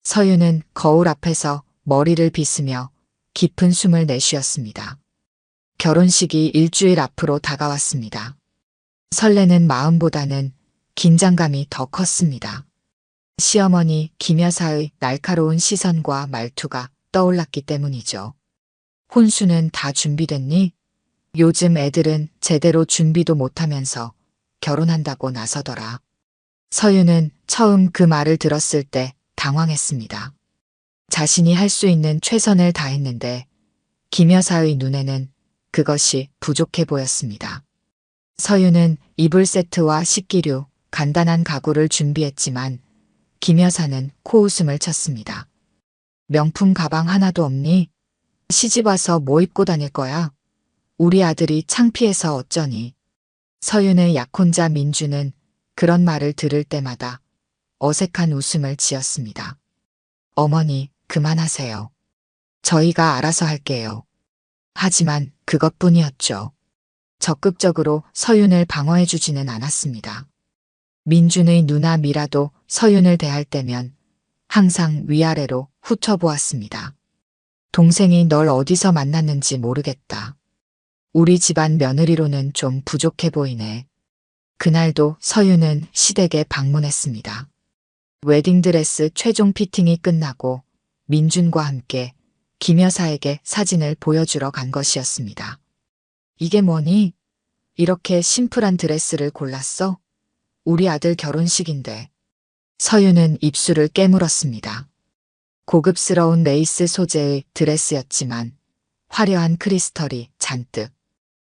서윤은 거울 앞에서 머리를 빗으며 깊은 숨을 내쉬었습니다. 결혼식이 일주일 앞으로 다가왔습니다. 설레는 마음보다는 긴장감이 더 컸습니다. 시어머니 김 여사의 날카로운 시선과 말투가 떠올랐기 때문이죠. 혼수는 다 준비됐니? 요즘 애들은 제대로 준비도 못하면서 결혼한다고 나서더라. 서윤은 처음 그 말을 들었을 때 당황했습니다. 자신이 할 수 있는 최선을 다했는데 김 여사의 눈에는 그것이 부족해 보였습니다. 서윤은 이불 세트와 식기류, 간단한 가구를 준비했지만 김 여사는 코웃음을 쳤습니다. 명품 가방 하나도 없니? 시집 와서 뭐 입고 다닐 거야? 우리 아들이 창피해서 어쩌니? 서윤의 약혼자 민주는 그런 말을 들을 때마다 어색한 웃음을 지었습니다. 어머니, 그만하세요. 저희가 알아서 할게요. 하지만 그것뿐이었죠. 적극적으로 서윤을 방어해주지는 않았습니다. 민준의 누나 미라도 서윤을 대할 때면 항상 위아래로 훑어보았습니다. 동생이 널 어디서 만났는지 모르겠다. 우리 집안 며느리로는 좀 부족해 보이네. 그날도 서윤은 시댁에 방문했습니다. 웨딩드레스 최종 피팅이 끝나고 민준과 함께 김 여사에게 사진을 보여주러 간 것이었습니다. 이게 뭐니? 이렇게 심플한 드레스를 골랐어? 우리 아들 결혼식인데. 서윤은 입술을 깨물었습니다. 고급스러운 레이스 소재의 드레스였지만 화려한 크리스털이 잔뜩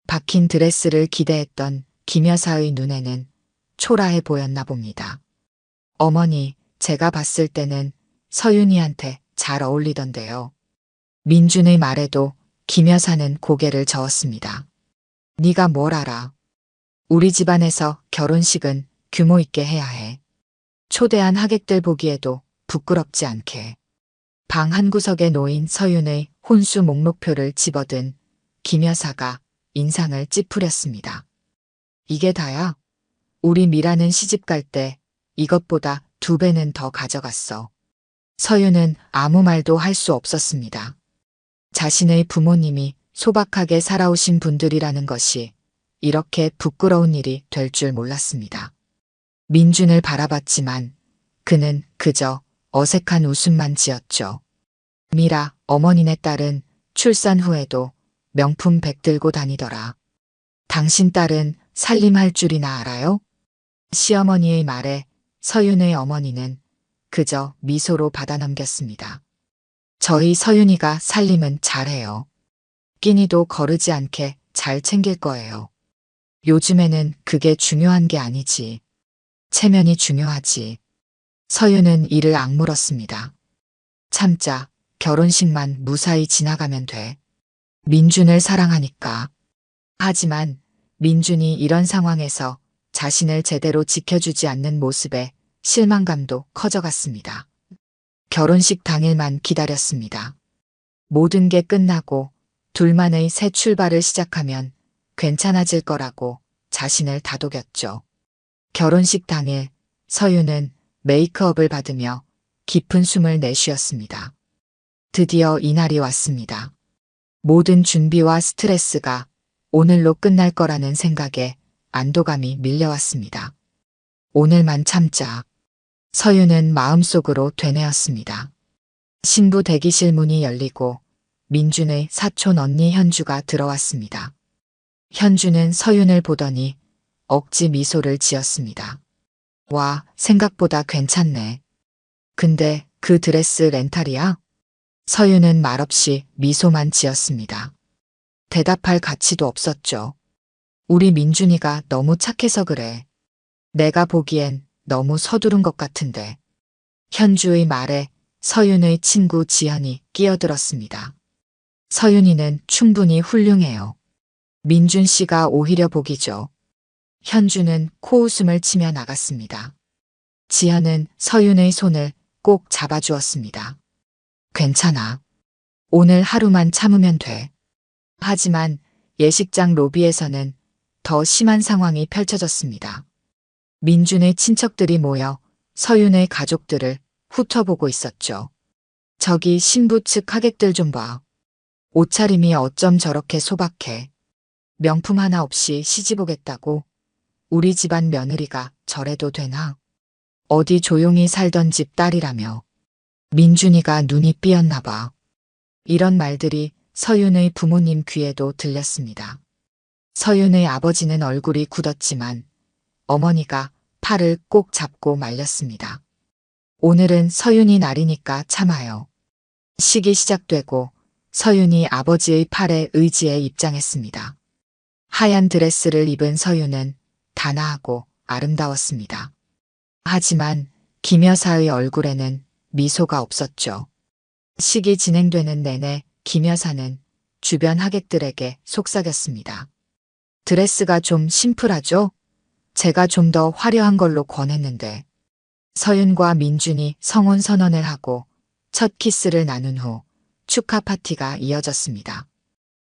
박힌 드레스를 기대했던 김 여사의 눈에는 초라해 보였나 봅니다. 어머니, 제가 봤을 때는 서윤이한테 잘 어울리던데요. 민준의 말에도 김 여사는 고개를 저었습니다. 네가 뭘 알아? 우리 집안에서 결혼식은 규모 있게 해야 해. 초대한 하객들 보기에도 부끄럽지 않게. 방 한구석에 놓인 서윤의 혼수 목록표를 집어든 김 여사가 인상을 찌푸렸습니다. 이게 다야? 우리 미라는 시집 갈 때 이것보다 2배는 더 가져갔어. 서윤은 아무 말도 할 수 없었습니다. 자신의 부모님이 소박하게 살아오신 분들이라는 것이 이렇게 부끄러운 일이 될 줄 몰랐습니다. 민준을 바라봤지만 그는 그저 어색한 웃음만 지었죠. 미라, 어머니네 딸은 출산 후에도 명품 백 들고 다니더라. 당신 딸은 살림할 줄이나 알아요? 시어머니의 말에 서윤의 어머니는 그저 미소로 받아넘겼습니다. 저희 서윤이가 살림은 잘해요. 끼니도 거르지 않게 잘 챙길 거예요. 요즘에는 그게 중요한 게 아니지. 체면이 중요하지. 서윤은 이를 악물었습니다. 참자, 결혼식만 무사히 지나가면 돼. 민준을 사랑하니까. 하지만 민준이 이런 상황에서 자신을 제대로 지켜주지 않는 모습에 실망감도 커져갔습니다. 결혼식 당일만 기다렸습니다. 모든 게 끝나고 둘만의 새 출발을 시작하면 괜찮아질 거라고 자신을 다독였죠. 결혼식 당일 서윤은 메이크업을 받으며 깊은 숨을 내쉬었습니다. 드디어 이날이 왔습니다. 모든 준비와 스트레스가 오늘로 끝날 거라는 생각에 안도감이 밀려왔습니다. 오늘만 참자. 서윤은 마음속으로 되뇌었습니다. 신부 대기실 문이 열리고 민준의 사촌 언니 현주가 들어왔습니다. 현주는 서윤을 보더니 억지 미소를 지었습니다. 와, 생각보다 괜찮네. 근데 그 드레스 렌탈이야? 서윤은 말없이 미소만 지었습니다. 대답할 가치도 없었죠. 우리 민준이가 너무 착해서 그래. 내가 보기엔 너무 서두른 것 같은데. 현주의 말에 서윤의 친구 지연이 끼어들었습니다. 서윤이는 충분히 훌륭해요. 민준 씨가 오히려 복이죠. 현주는 코웃음을 치며 나갔습니다. 지연은 서윤의 손을 꼭 잡아주었습니다. 괜찮아. 오늘 하루만 참으면 돼. 하지만 예식장 로비에서는 더 심한 상황이 펼쳐졌습니다. 민준의 친척들이 모여 서윤의 가족들을 훑어보고 있었죠. 저기 신부 측 하객들 좀 봐. 옷차림이 어쩜 저렇게 소박해. 명품 하나 없이 시집 오겠다고? 우리 집안 며느리가 저래도 되나? 어디 조용히 살던 집 딸이라며. 민준이가 눈이 삐었나 봐. 이런 말들이 서윤의 부모님 귀에도 들렸습니다. 서윤의 아버지는 얼굴이 굳었지만 어머니가 팔을 꼭 잡고 말렸습니다. 오늘은 서윤이 날이니까 참아요. 식이 시작되고 서윤이 아버지의 팔에 의지해 입장했습니다. 하얀 드레스를 입은 서윤은 단아하고 아름다웠습니다. 하지만 김 여사의 얼굴에는 미소가 없었죠. 식이 진행되는 내내 김 여사는 주변 하객들에게 속삭였습니다. 드레스가 좀 심플하죠? 제가 좀 더 화려한 걸로 권했는데. 서윤과 민준이 성혼 선언을 하고 첫 키스를 나눈 후 축하 파티가 이어졌습니다.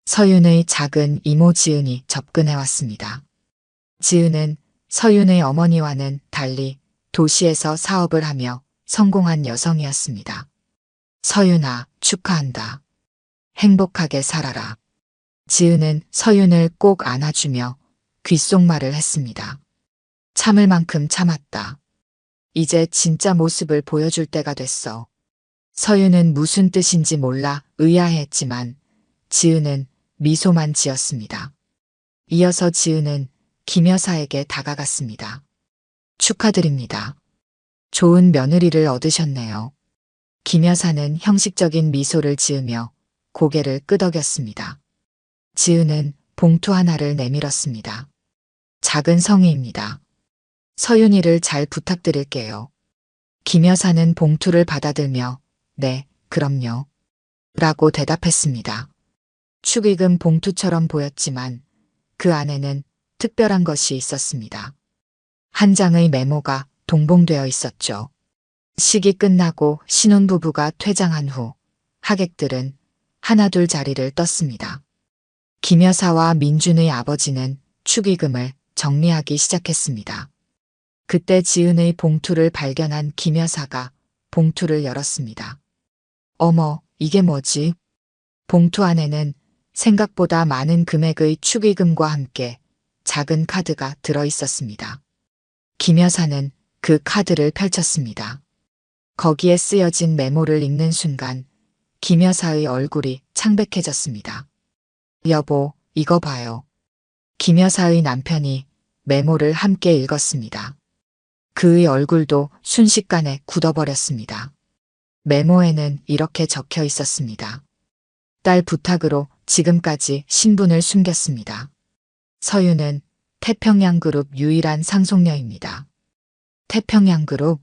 서윤의 작은 이모 지은이 접근해 왔습니다. 지은은 서윤의 어머니와는 달리 도시에서 사업을 하며 성공한 여성이었습니다. 서윤아, 축하한다. 행복하게 살아라. 지은은 서윤을 꼭 안아주며 귓속말을 했습니다. 참을 만큼 참았다. 이제 진짜 모습을 보여줄 때가 됐어. 서윤은 무슨 뜻인지 몰라 의아해했지만 지은은 미소만 지었습니다. 이어서 지은은 김 여사에게 다가갔습니다. 축하드립니다. 좋은 며느리를 얻으셨네요. 김 여사는 형식적인 미소를 지으며 고개를 끄덕였습니다. 지은은 봉투 하나를 내밀었습니다. 작은 성의입니다. 서윤이를 잘 부탁드릴게요. 김 여사는 봉투를 받아들며 네, 그럼요. 라고 대답했습니다. 축의금 봉투처럼 보였지만 그 안에는 특별한 것이 있었습니다. 한 장의 메모가 동봉되어 있었죠. 식이 끝나고 신혼부부가 퇴장한 후 하객들은 하나둘 자리를 떴습니다. 김 여사와 민준의 아버지는 축의금을 정리하기 시작했습니다. 그때 지은의 봉투를 발견한 김 여사가 봉투를 열었습니다. 어머, 이게 뭐지? 봉투 안에는 생각보다 많은 금액의 축의금과 함께 작은 카드가 들어 있었습니다. 김 여사는 그 카드를 펼쳤습니다. 거기에 쓰여진 메모를 읽는 순간 김 여사의 얼굴이 창백해졌습니다. 여보, 이거 봐요. 김 여사의 남편이 메모를 함께 읽었습니다. 그의 얼굴도 순식간에 굳어버렸습니다. 메모에는 이렇게 적혀 있었습니다. 딸 부탁으로 지금까지 신분을 숨겼습니다. 서윤은 태평양그룹 유일한 상속녀입니다. 태평양그룹?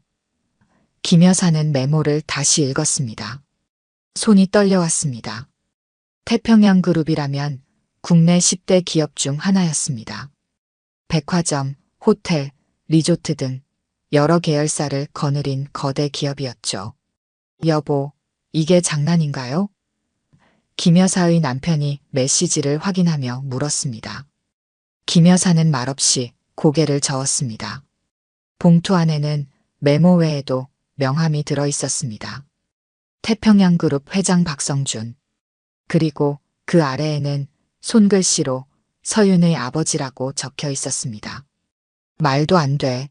김 여사는 메모를 다시 읽었습니다. 손이 떨려왔습니다. 태평양그룹이라면 국내 10대 기업 중 하나였습니다. 백화점, 호텔, 리조트 등 여러 계열사를 거느린 거대 기업이었죠. 여보, 이게 장난인가요? 김 여사의 남편이 메시지를 확인하며 물었습니다. 김 여사는 말없이 고개를 저었습니다. 봉투 안에는 메모 외에도 명함이 들어 있었습니다. 태평양그룹 회장 박성준. 그리고 그 아래에는 손글씨로 서윤의 아버지라고 적혀 있었습니다. 말도 안 돼.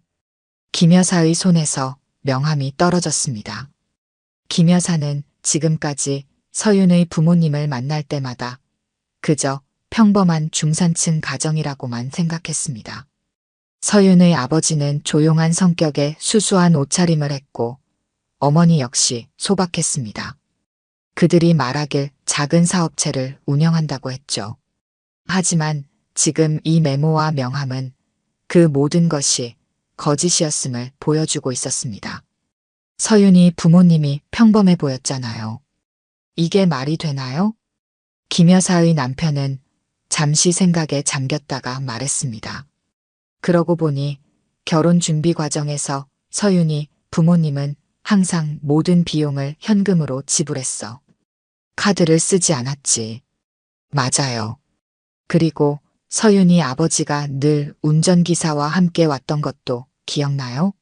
김 여사의 손에서 명함이 떨어졌습니다. 김 여사는 지금까지 서윤의 부모님을 만날 때마다 그저 평범한 중산층 가정이라고만 생각했습니다. 서윤의 아버지는 조용한 성격에 수수한 옷차림을 했고 어머니 역시 소박했습니다. 그들이 말하길 작은 사업체를 운영한다고 했죠. 하지만 지금 이 메모와 명함은 그 모든 것이 거짓이었음을 보여주고 있었습니다. 서윤이 부모님이 평범해 보였잖아요. 이게 말이 되나요? 김 여사의 남편은 잠시 생각에 잠겼다가 말했습니다. 그러고 보니 결혼 준비 과정에서 서윤이 부모님은 항상 모든 비용을 현금으로 지불했어. 카드를 쓰지 않았지. 맞아요. 그리고 서윤이 아버지가 늘 운전기사와 함께 왔던 것도 기억나요?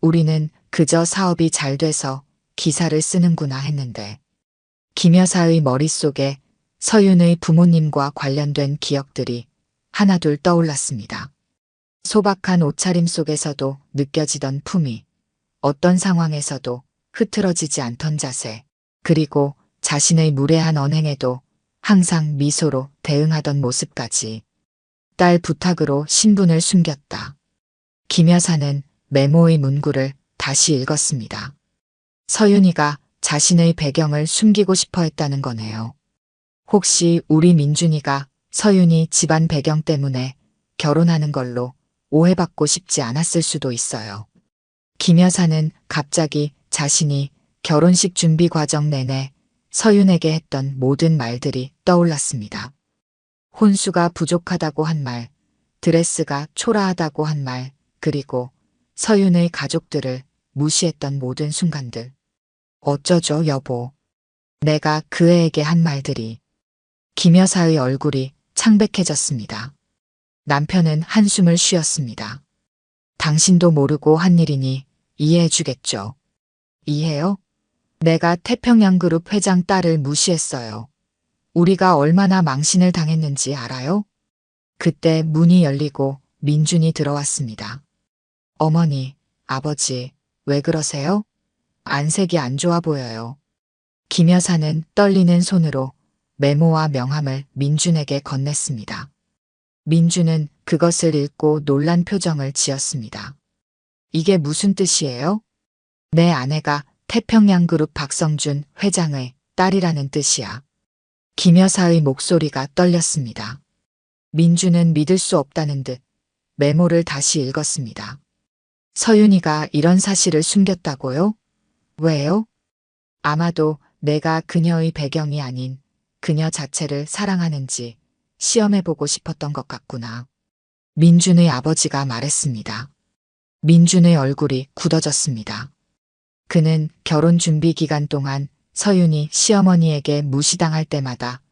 우리는 그저 사업이 잘 돼서 기사를 쓰는구나 했는데 김 여사의 머릿속에 서윤의 부모님과 관련된 기억들이 하나둘 떠올랐습니다. 소박한 옷차림 속에서도 느껴지던 품위, 어떤 상황에서도 흐트러지지 않던 자세, 그리고 자신의 무례한 언행에도 항상 미소로 대응하던 모습까지. 딸 부탁으로 신분을 숨겼다. 김 여사는 메모의 문구를 다시 읽었습니다. 서윤이가 자신의 배경을 숨기고 싶어 했다는 거네요. 혹시 우리 민준이가 서윤이 집안 배경 때문에 결혼하는 걸로 오해받고 싶지 않았을 수도 있어요. 김 여사는 갑자기 자신이 결혼식 준비 과정 내내 서윤에게 했던 모든 말들이 떠올랐습니다. 혼수가 부족하다고 한 말, 드레스가 초라하다고 한 말, 그리고 서윤의 가족들을 무시했던 모든 순간들. 어쩌죠, 여보. 내가 그 애에게 한 말들이. 김 여사의 얼굴이 창백해졌습니다. 남편은 한숨을 쉬었습니다. 당신도 모르고 한 일이니 이해해 주겠죠. 이해요? 내가 태평양그룹 회장 딸을 무시했어요. 우리가 얼마나 망신을 당했는지 알아요? 그때 문이 열리고 민준이 들어왔습니다. 어머니, 아버지, 왜 그러세요? 안색이 안 좋아 보여요. 김 여사는 떨리는 손으로 메모와 명함을 민준에게 건넸습니다. 민준은 그것을 읽고 놀란 표정을 지었습니다. 이게 무슨 뜻이에요? 내 아내가 태평양그룹 박성준 회장의 딸이라는 뜻이야. 김 여사의 목소리가 떨렸습니다. 민준은 믿을 수 없다는 듯 메모를 다시 읽었습니다. 서윤이가 이런 사실을 숨겼다고요? 왜요? 아마도 내가 그녀의 배경이 아닌 그녀 자체를 사랑하는지 시험해보고 싶었던 것 같구나. 민준의 아버지가 말했습니다. 민준의 얼굴이 굳어졌습니다. 그는 결혼 준비 기간 동안 서윤이 시어머니에게 무시당할 때마다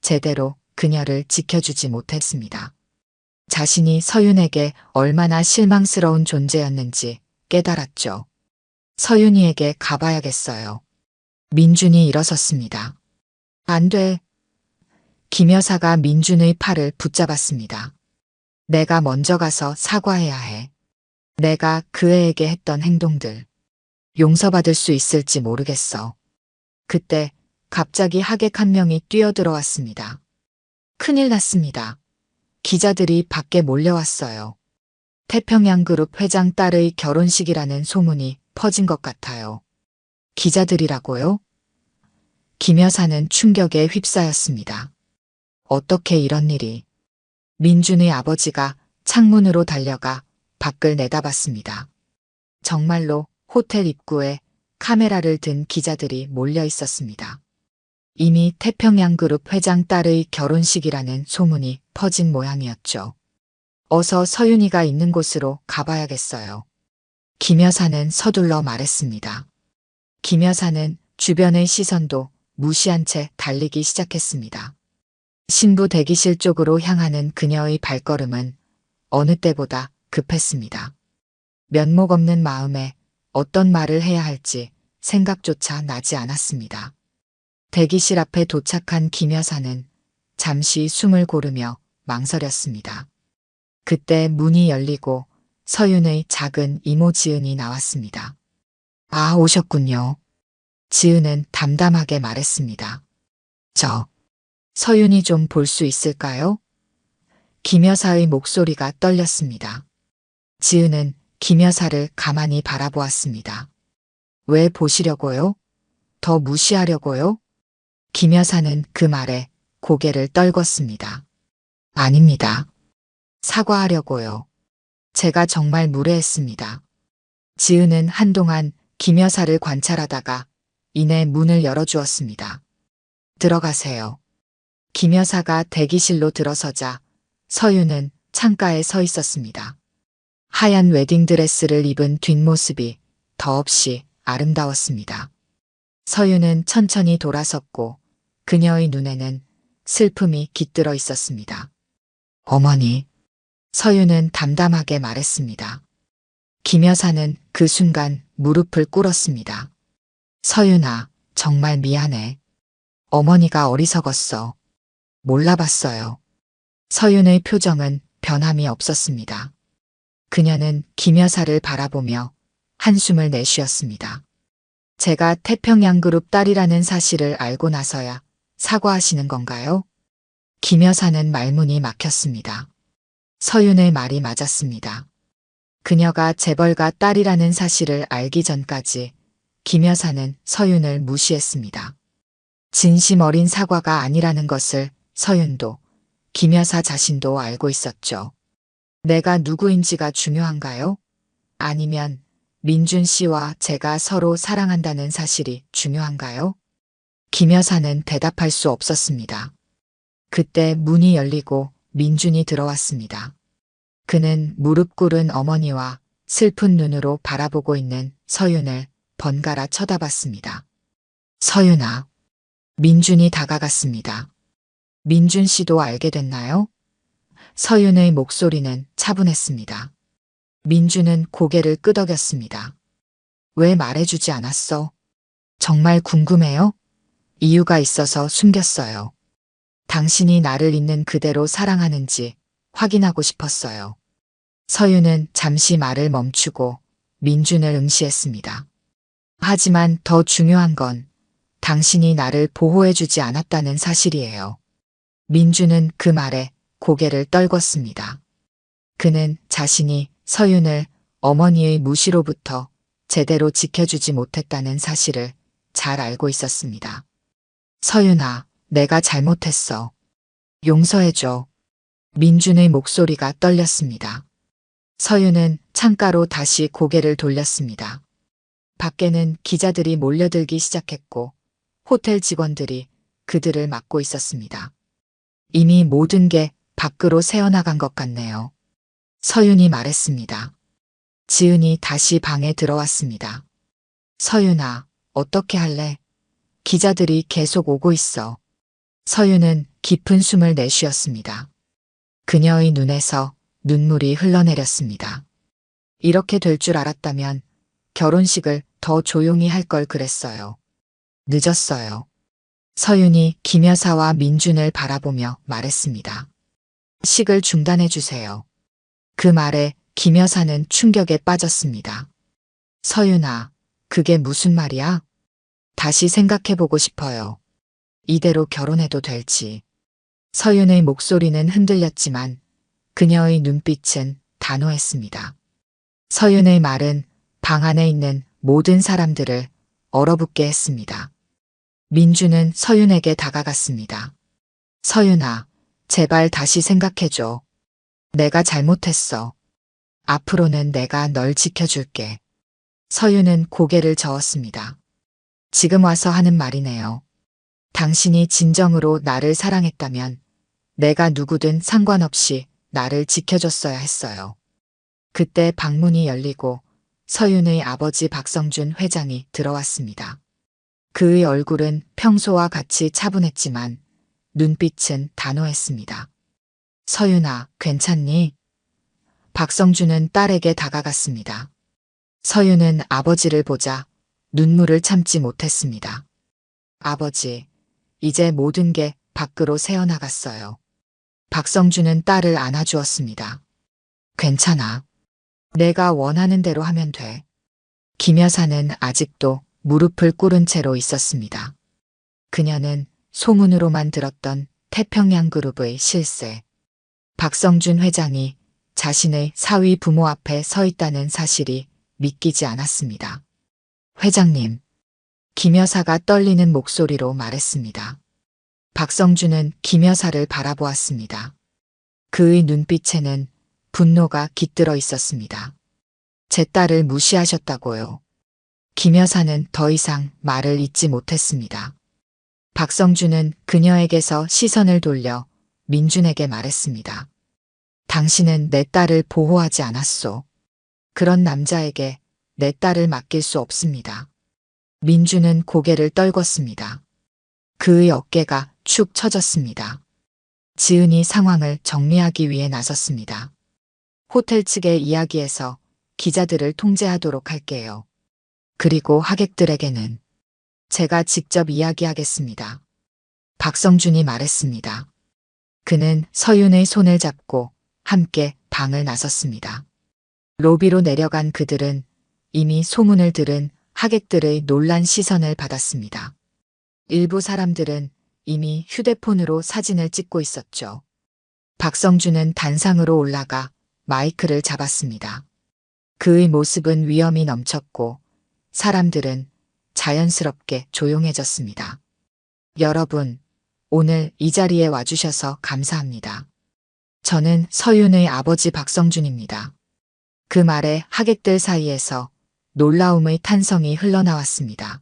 제대로 그녀를 지켜주지 못했습니다. 자신이 서윤에게 얼마나 실망스러운 존재였는지 깨달았죠. 서윤이에게 가봐야겠어요. 민준이 일어섰습니다. 안 돼. 김 여사가 민준의 팔을 붙잡았습니다. 내가 먼저 가서 사과해야 해. 내가 그 애에게 했던 행동들 용서받을 수 있을지 모르겠어. 그때 갑자기 하객 한 명이 뛰어들어왔습니다. 큰일 났습니다. 기자들이 밖에 몰려왔어요. 태평양그룹 회장 딸의 결혼식이라는 소문이 퍼진 것 같아요. 기자들이라고요? 김 여사는 충격에 휩싸였습니다. 어떻게 이런 일이. 민준의 아버지가 창문으로 달려가 밖을 내다봤습니다. 정말로 호텔 입구에 카메라를 든 기자들이 몰려 있었습니다. 이미 태평양그룹 회장 딸의 결혼식이라는 소문이 퍼진 모양이었죠. 어서 서윤이가 있는 곳으로 가봐야겠어요. 김 여사는 서둘러 말했습니다. 김 여사는 주변의 시선도 무시한 채 달리기 시작했습니다. 신부 대기실 쪽으로 향하는 그녀의 발걸음은 어느 때보다 급했습니다. 면목 없는 마음에 어떤 말을 해야 할지 생각조차 나지 않았습니다. 대기실 앞에 도착한 김 여사는 잠시 숨을 고르며 망설였습니다. 그때 문이 열리고 서윤의 작은 이모 지은이 나왔습니다. 아, 오셨군요. 지은은 담담하게 말했습니다. 서윤이 좀 볼 수 있을까요? 김 여사의 목소리가 떨렸습니다. 지은은 김 여사를 가만히 바라보았습니다. 왜 보시려고요? 더 무시하려고요? 김 여사는 그 말에 고개를 떨궜습니다. 아닙니다. 사과하려고요. 제가 정말 무례했습니다. 지은은 한동안 김 여사를 관찰하다가 이내 문을 열어주었습니다. 들어가세요. 김 여사가 대기실로 들어서자 서윤은 창가에 서 있었습니다. 하얀 웨딩드레스를 입은 뒷모습이 더없이 아름다웠습니다. 서윤은 천천히 돌아섰고 그녀의 눈에는 슬픔이 깃들어 있었습니다. 어머니, 서윤은 담담하게 말했습니다. 김 여사는 그 순간 무릎을 꿇었습니다. 서윤아, 정말 미안해. 어머니가 어리석었어. 몰라봤어요. 서윤의 표정은 변함이 없었습니다. 그녀는 김 여사를 바라보며 한숨을 내쉬었습니다. 제가 태평양그룹 딸이라는 사실을 알고 나서야 사과하시는 건가요? 김 여사는 말문이 막혔습니다. 서윤의 말이 맞았습니다. 그녀가 재벌가 딸이라는 사실을 알기 전까지 김 여사는 서윤을 무시했습니다. 진심 어린 사과가 아니라는 것을 서윤도 김 여사 자신도 알고 있었죠. 내가 누구인지가 중요한가요? 아니면 민준 씨와 제가 서로 사랑한다는 사실이 중요한가요? 김 여사는 대답할 수 없었습니다. 그때 문이 열리고 민준이 들어왔습니다. 그는 무릎 꿇은 어머니와 슬픈 눈으로 바라보고 있는 서윤을 번갈아 쳐다봤습니다. 서윤아. 민준이 다가갔습니다. 민준 씨도 알게 됐나요? 서윤의 목소리는 차분했습니다. 민준은 고개를 끄덕였습니다. 왜 말해주지 않았어? 정말 궁금해요? 이유가 있어서 숨겼어요. 당신이 나를 있는 그대로 사랑하는지 확인하고 싶었어요. 서윤은 잠시 말을 멈추고 민준을 응시했습니다. 하지만 더 중요한 건 당신이 나를 보호해주지 않았다는 사실이에요. 민준은 그 말에 고개를 떨궜습니다. 그는 자신이 서윤을 어머니의 무시로부터 제대로 지켜주지 못했다는 사실을 잘 알고 있었습니다. 서윤아, 내가 잘못했어. 용서해줘. 민준의 목소리가 떨렸습니다. 서윤은 창가로 다시 고개를 돌렸습니다. 밖에는 기자들이 몰려들기 시작했고 호텔 직원들이 그들을 막고 있었습니다. 이미 모든 게 밖으로 새어나간 것 같네요. 서윤이 말했습니다. 지은이 다시 방에 들어왔습니다. 서윤아, 어떻게 할래? 기자들이 계속 오고 있어. 서윤은 깊은 숨을 내쉬었습니다. 그녀의 눈에서 눈물이 흘러내렸습니다. 이렇게 될 줄 알았다면 결혼식을 더 조용히 할 걸 그랬어요. 늦었어요. 서윤이 김 여사와 민준을 바라보며 말했습니다. 식을 중단해 주세요. 그 말에 김 여사는 충격에 빠졌습니다. 서윤아, 그게 무슨 말이야? 다시 생각해보고 싶어요. 이대로 결혼해도 될지. 서윤의 목소리는 흔들렸지만 그녀의 눈빛은 단호했습니다. 서윤의 말은 방 안에 있는 모든 사람들을 얼어붙게 했습니다. 민준은 서윤에게 다가갔습니다. 서윤아, 제발 다시 생각해줘. 내가 잘못했어. 앞으로는 내가 널 지켜줄게. 서윤은 고개를 저었습니다. 지금 와서 하는 말이네요. 당신이 진정으로 나를 사랑했다면 내가 누구든 상관없이 나를 지켜줬어야 했어요. 그때 방문이 열리고 서윤의 아버지 박성준 회장이 들어왔습니다. 그의 얼굴은 평소와 같이 차분했지만 눈빛은 단호했습니다. 서윤아, 괜찮니? 박성준은 딸에게 다가갔습니다. 서윤은 아버지를 보자 눈물을 참지 못했습니다. 아버지, 이제 모든 게 밖으로 새어나갔어요. 박성준은 딸을 안아주었습니다. 괜찮아. 내가 원하는 대로 하면 돼. 김 여사는 아직도 무릎을 꿇은 채로 있었습니다. 그녀는 소문으로만 들었던 태평양그룹의 실세, 박성준 회장이 자신의 사위 부모 앞에 서 있다는 사실이 믿기지 않았습니다. 회장님, 김 여사가 떨리는 목소리로 말했습니다. 박성준은 김 여사를 바라보았습니다. 그의 눈빛에는 분노가 깃들어 있었습니다. 제 딸을 무시하셨다고요. 김 여사는 더 이상 말을 잇지 못했습니다. 박성준은 그녀에게서 시선을 돌려 민준에게 말했습니다. 당신은 내 딸을 보호하지 않았소. 그런 남자에게 내 딸을 맡길 수 없습니다. 민준은 고개를 떨궜습니다. 그의 어깨가 축 처졌습니다. 지은이 상황을 정리하기 위해 나섰습니다. 호텔 측의 이야기에서 기자들을 통제하도록 할게요. 그리고 하객들에게는 제가 직접 이야기하겠습니다. 박성준이 말했습니다. 그는 서윤의 손을 잡고 함께 방을 나섰습니다. 로비로 내려간 그들은 이미 소문을 들은 하객들의 놀란 시선을 받았습니다. 일부 사람들은 이미 휴대폰으로 사진을 찍고 있었죠. 박성준은 단상으로 올라가 마이크를 잡았습니다. 그의 모습은 위엄이 넘쳤고 사람들은 자연스럽게 조용해졌습니다. 여러분, 오늘 이 자리에 와주셔서 감사합니다. 저는 서윤의 아버지 박성준입니다. 그 말에 하객들 사이에서 놀라움의 탄성이 흘러나왔습니다.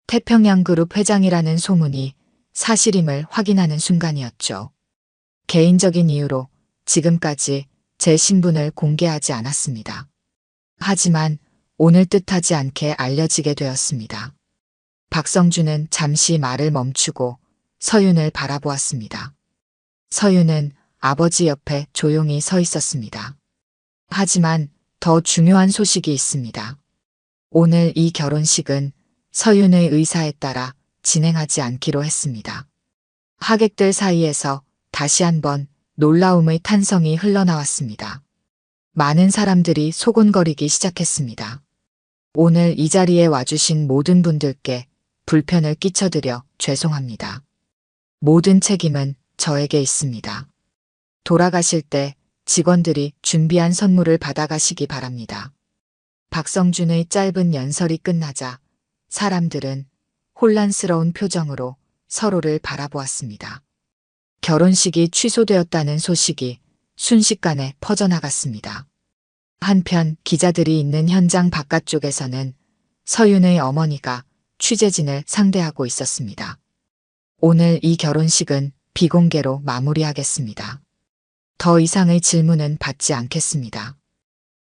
태평양그룹 회장이라는 소문이 사실임을 확인하는 순간이었죠. 개인적인 이유로 지금까지 제 신분을 공개하지 않았습니다. 하지만 오늘 뜻하지 않게 알려지게 되었습니다. 박성준은 잠시 말을 멈추고 서윤을 바라보았습니다. 서윤은 아버지 옆에 조용히 서 있었습니다. 하지만 더 중요한 소식이 있습니다. 오늘 이 결혼식은 서윤의 의사에 따라 진행하지 않기로 했습니다. 하객들 사이에서 다시 한번 놀라움의 탄성이 흘러나왔습니다. 많은 사람들이 소곤거리기 시작했습니다. 오늘 이 자리에 와주신 모든 분들께 불편을 끼쳐드려 죄송합니다. 모든 책임은 저에게 있습니다. 돌아가실 때 직원들이 준비한 선물을 받아가시기 바랍니다. 박성준의 짧은 연설이 끝나자 사람들은 혼란스러운 표정으로 서로를 바라보았습니다. 결혼식이 취소되었다는 소식이 순식간에 퍼져나갔습니다. 한편 기자들이 있는 현장 바깥쪽에서는 서윤의 어머니가 취재진을 상대하고 있었습니다. 오늘 이 결혼식은 비공개로 마무리하겠습니다. 더 이상의 질문은 받지 않겠습니다.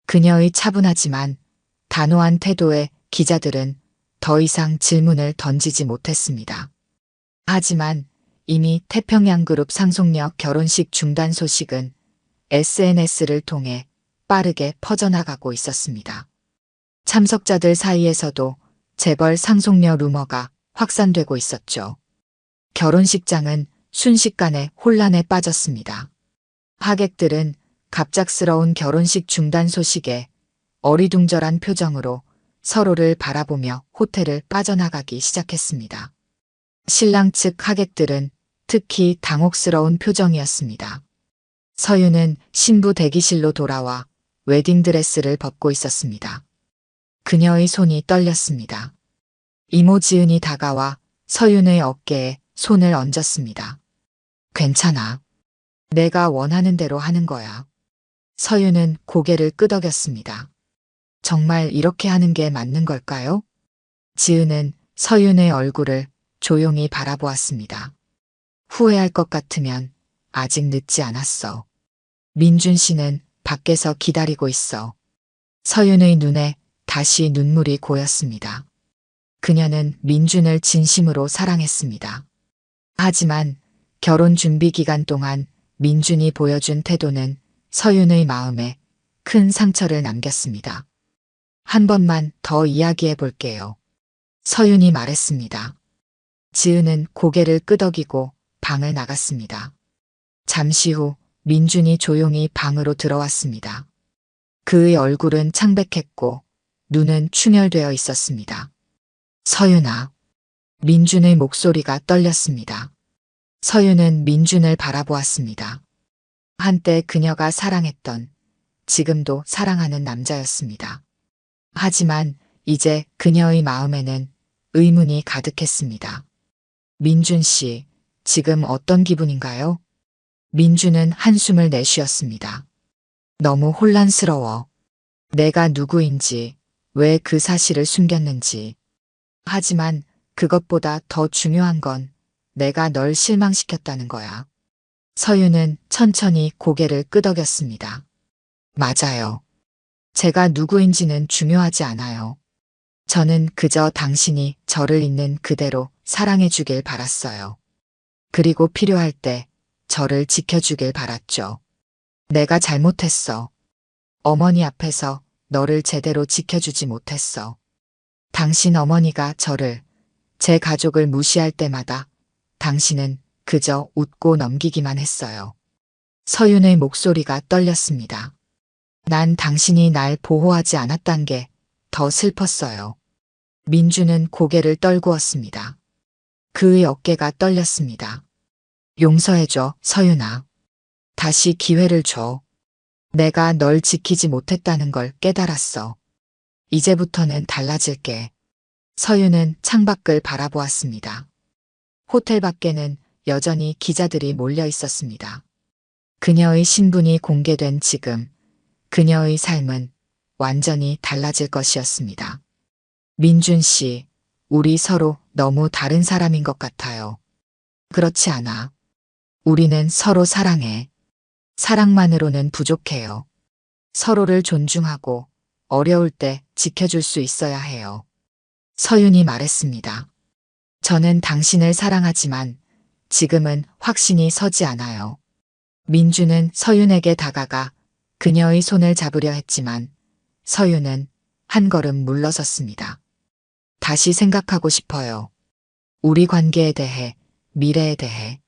그녀의 차분하지만 단호한 태도에 기자들은 더 이상 질문을 던지지 못했습니다. 하지만 이미 태평양그룹 상속녀 결혼식 중단 소식은 SNS를 통해 빠르게 퍼져나가고 있었습니다. 참석자들 사이에서도 재벌 상속녀 루머가 확산되고 있었죠. 결혼식장은 순식간에 혼란에 빠졌습니다. 하객들은 갑작스러운 결혼식 중단 소식에 어리둥절한 표정으로 서로를 바라보며 호텔을 빠져나가기 시작했습니다. 신랑 측 하객들은 특히 당혹스러운 표정이었습니다. 서윤은 신부 대기실로 돌아와 웨딩드레스를 벗고 있었습니다. 그녀의 손이 떨렸습니다. 이모 지은이 다가와 서윤의 어깨에 손을 얹었습니다. 괜찮아. 내가 원하는 대로 하는 거야. 서윤은 고개를 끄덕였습니다. 정말 이렇게 하는 게 맞는 걸까요? 지은은 서윤의 얼굴을 조용히 바라보았습니다. 후회할 것 같으면 아직 늦지 않았어. 민준 씨는 밖에서 기다리고 있어. 서윤의 눈에 다시 눈물이 고였습니다. 그녀는 민준을 진심으로 사랑했습니다. 하지만 결혼 준비 기간 동안 민준이 보여준 태도는 서윤의 마음에 큰 상처를 남겼습니다. 한 번만 더 이야기해 볼게요. 서윤이 말했습니다. 지은은 고개를 끄덕이고 방을 나갔습니다. 잠시 후 민준이 조용히 방으로 들어왔습니다. 그의 얼굴은 창백했고 눈은 충혈되어 있었습니다. 서윤아. 민준의 목소리가 떨렸습니다. 서윤은 민준을 바라보았습니다. 한때 그녀가 사랑했던, 지금도 사랑하는 남자였습니다. 하지만 이제 그녀의 마음에는 의문이 가득했습니다. 민준 씨, 지금 어떤 기분인가요? 민준은 한숨을 내쉬었습니다. 너무 혼란스러워. 내가 누구인지, 왜 그 사실을 숨겼는지. 하지만 그것보다 더 중요한 건 내가 널 실망시켰다는 거야. 서윤은 천천히 고개를 끄덕였습니다. 맞아요. 제가 누구인지는 중요하지 않아요. 저는 그저 당신이 저를 있는 그대로 사랑해 주길 바랐어요. 그리고 필요할 때 저를 지켜주길 바랐죠. 내가 잘못했어. 어머니 앞에서 너를 제대로 지켜주지 못했어. 당신 어머니가 저를, 제 가족을 무시할 때마다 당신은 그저 웃고 넘기기만 했어요. 서윤의 목소리가 떨렸습니다. 난 당신이 날 보호하지 않았단 게 더 슬펐어요. 민주는 고개를 떨구었습니다. 그의 어깨가 떨렸습니다. 용서해줘, 서윤아. 다시 기회를 줘. 내가 널 지키지 못했다는 걸 깨달았어. 이제부터는 달라질게. 서윤은 창밖을 바라보았습니다. 호텔 밖에는 여전히 기자들이 몰려 있었습니다. 그녀의 신분이 공개된 지금, 그녀의 삶은 완전히 달라질 것이었습니다. 민준 씨, 우리 서로 너무 다른 사람인 것 같아요. 그렇지 않아. 우리는 서로 사랑해. 사랑만으로는 부족해요. 서로를 존중하고 어려울 때 지켜줄 수 있어야 해요. 서윤이 말했습니다. 저는 당신을 사랑하지만 지금은 확신이 서지 않아요. 민주는 서윤에게 다가가 그녀의 손을 잡으려 했지만 서윤은 한 걸음 물러섰습니다. 다시 생각하고 싶어요. 우리 관계에 대해, 미래에 대해.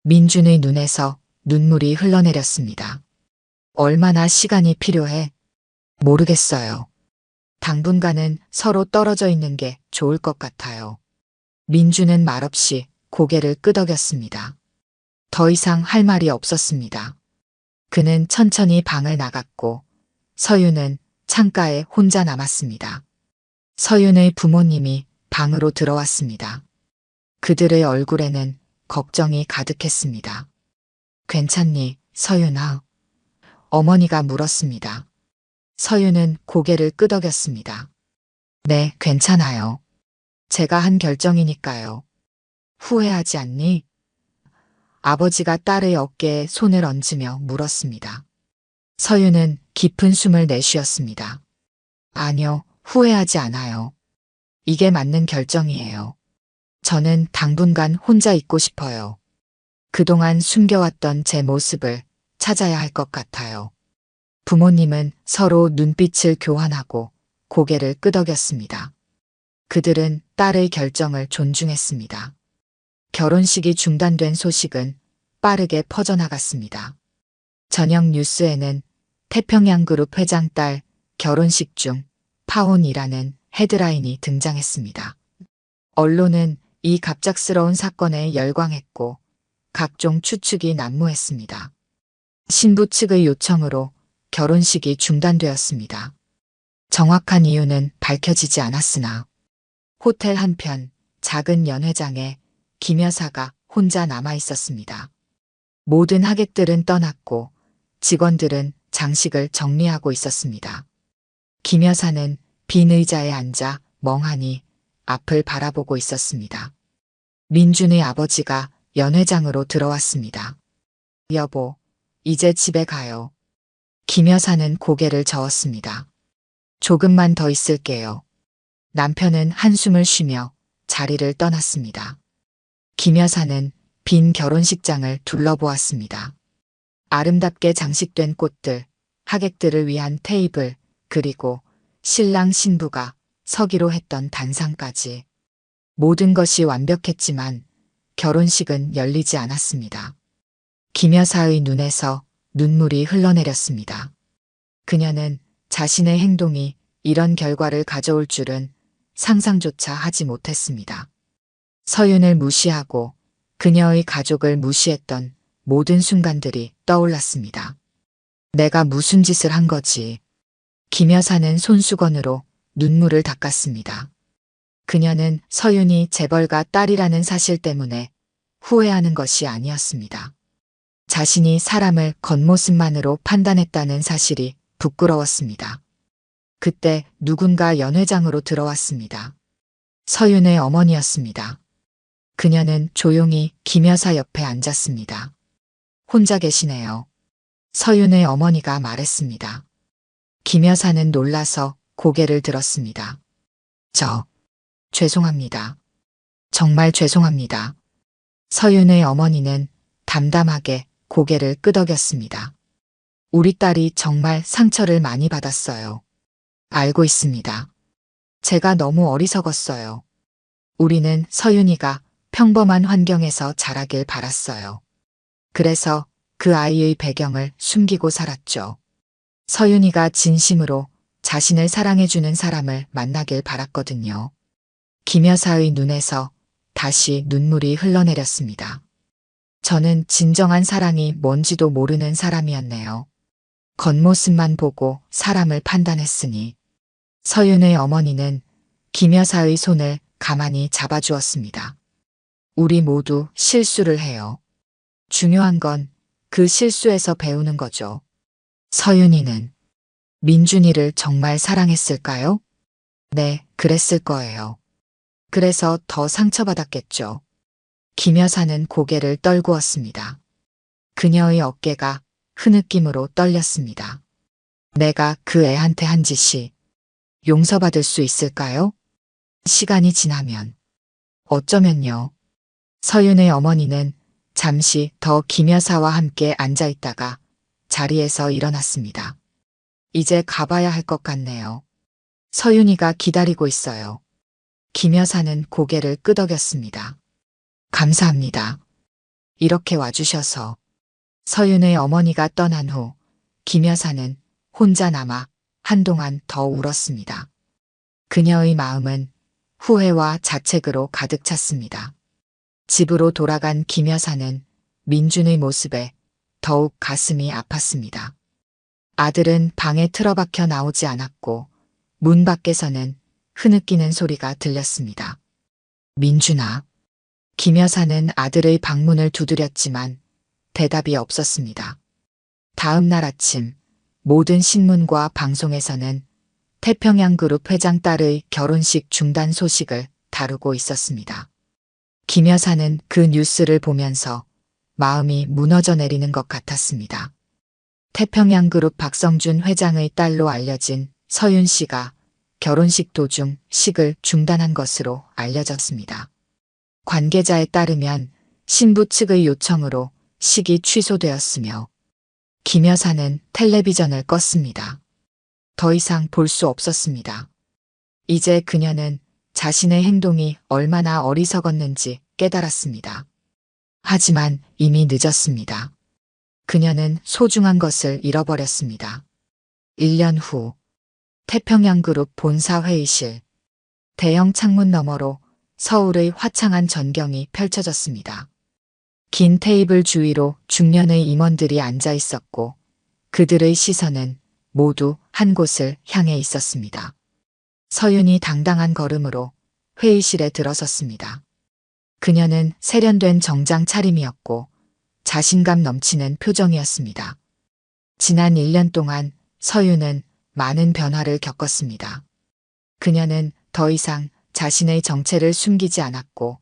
민준의 눈에서 눈물이 흘러내렸습니다. 얼마나 시간이 필요해? 모르겠어요. 당분간은 서로 떨어져 있는 게 좋을 것 같아요. 민주는 말없이 고개를 끄덕였습니다. 더 이상 할 말이 없었습니다. 그는 천천히 방을 나갔고 서윤은 창가에 혼자 남았습니다. 서윤의 부모님이 방으로 들어왔습니다. 그들의 얼굴에는 걱정이 가득했습니다. 괜찮니, 서윤아? 어머니가 물었습니다. 서윤은 고개를 끄덕였습니다. 네, 괜찮아요. 제가 한 결정이니까요. 후회하지 않니? 아버지가 딸의 어깨에 손을 얹으며 물었습니다. 서윤은 깊은 숨을 내쉬었습니다. 아니요, 후회하지 않아요. 이게 맞는 결정이에요. 저는 당분간 혼자 있고 싶어요. 그동안 숨겨왔던 제 모습을 찾아야 할 것 같아요. 부모님은 서로 눈빛을 교환하고 고개를 끄덕였습니다. 그들은 딸의 결정을 존중했습니다. 결혼식이 중단된 소식은 빠르게 퍼져나갔습니다. 저녁 뉴스에는 태평양그룹 회장 딸 결혼식 중 파혼이라는 헤드라인이 등장했습니다. 언론은 이 갑작스러운 사건에 열광했고 각종 추측이 난무했습니다. 신부 측의 요청으로 결혼식이 중단되었습니다. 정확한 이유는 밝혀지지 않았으나 호텔 한편 작은 연회장에 김 여사가 혼자 남아 있었습니다. 모든 하객들은 떠났고 직원들은 장식을 정리하고 있었습니다. 김 여사는 빈 의자에 앉아 멍하니 앞을 바라보고 있었습니다. 민준의 아버지가 연회장으로 들어왔습니다. 여보, 이제 집에 가요. 김 여사는 고개를 저었습니다. 조금만 더 있을게요. 남편은 한숨을 쉬며 자리를 떠났습니다. 김 여사는 빈 결혼식장을 둘러보았습니다. 아름답게 장식된 꽃들, 하객들을 위한 테이블, 그리고 신랑 신부가 서기로 했던 단상까지. 모든 것이 완벽했지만 결혼식은 열리지 않았습니다. 김 여사의 눈에서 눈물이 흘러내렸습니다. 그녀는 자신의 행동이 이런 결과를 가져올 줄은 상상조차 하지 못했습니다. 서윤을 무시하고 그녀의 가족을 무시했던 모든 순간들이 떠올랐습니다. 내가 무슨 짓을 한 거지? 김 여사는 손수건으로 눈물을 닦았습니다. 그녀는 서윤이 재벌가 딸이라는 사실 때문에 후회하는 것이 아니었습니다. 자신이 사람을 겉모습만으로 판단했다는 사실이 부끄러웠습니다. 그때 누군가 연회장으로 들어왔습니다. 서윤의 어머니였습니다. 그녀는 조용히 김 여사 옆에 앉았습니다. 혼자 계시네요. 서윤의 어머니가 말했습니다. 김 여사는 놀라서 고개를 들었습니다. 죄송합니다. 정말 죄송합니다. 서윤의 어머니는 담담하게 고개를 끄덕였습니다. 우리 딸이 정말 상처를 많이 받았어요. 알고 있습니다. 제가 너무 어리석었어요. 우리는 서윤이가 평범한 환경에서 자라길 바랐어요. 그래서 그 아이의 배경을 숨기고 살았죠. 서윤이가 진심으로 자신을 사랑해주는 사람을 만나길 바랐거든요. 김 여사의 눈에서 다시 눈물이 흘러내렸습니다. 저는 진정한 사랑이 뭔지도 모르는 사람이었네요. 겉모습만 보고 사람을 판단했으니. 서윤의 어머니는 김 여사의 손을 가만히 잡아주었습니다. 우리 모두 실수를 해요. 중요한 건 그 실수에서 배우는 거죠. 서윤이는 민준이를 정말 사랑했을까요? 네, 그랬을 거예요. 그래서 더 상처받았겠죠. 김 여사는 고개를 떨구었습니다. 그녀의 어깨가 흐느낌으로 떨렸습니다. 내가 그 애한테 한 짓이 용서받을 수 있을까요? 시간이 지나면. 어쩌면요. 서윤의 어머니는 잠시 더 김 여사와 함께 앉아 있다가 자리에서 일어났습니다. 이제 가봐야 할 것 같네요. 서윤이가 기다리고 있어요. 김 여사는 고개를 끄덕였습니다. 감사합니다. 이렇게 와주셔서. 서윤의 어머니가 떠난 후 김 여사는 혼자 남아 한동안 더 울었습니다. 그녀의 마음은 후회와 자책으로 가득 찼습니다. 집으로 돌아간 김 여사는 민준의 모습에 더욱 가슴이 아팠습니다. 아들은 방에 틀어박혀 나오지 않았고 문 밖에서는 흐느끼는 소리가 들렸습니다. 민준아. 김 여사는 아들의 방문을 두드렸지만 대답이 없었습니다. 다음 날 아침 모든 신문과 방송에서는 태평양그룹 회장 딸의 결혼식 중단 소식을 다루고 있었습니다. 김 여사는 그 뉴스를 보면서 마음이 무너져 내리는 것 같았습니다. 태평양그룹 박성준 회장의 딸로 알려진 서윤 씨가 결혼식 도중 식을 중단한 것으로 알려졌습니다. 관계자에 따르면 신부 측의 요청으로 식이 취소되었으며 김 여사는 텔레비전을 껐습니다. 더 이상 볼 수 없었습니다. 이제 그녀는 자신의 행동이 얼마나 어리석었는지 깨달았습니다. 하지만 이미 늦었습니다. 그녀는 소중한 것을 잃어버렸습니다. 1년 후 태평양그룹 본사 회의실. 대형 창문 너머로 서울의 화창한 전경이 펼쳐졌습니다. 긴 테이블 주위로 중년의 임원들이 앉아 있었고 그들의 시선은 모두 한 곳을 향해 있었습니다. 서윤이 당당한 걸음으로 회의실에 들어섰습니다. 그녀는 세련된 정장 차림이었고 자신감 넘치는 표정이었습니다. 지난 1년 동안 서윤은 많은 변화를 겪었습니다. 그녀는 더 이상 자신의 정체를 숨기지 않았고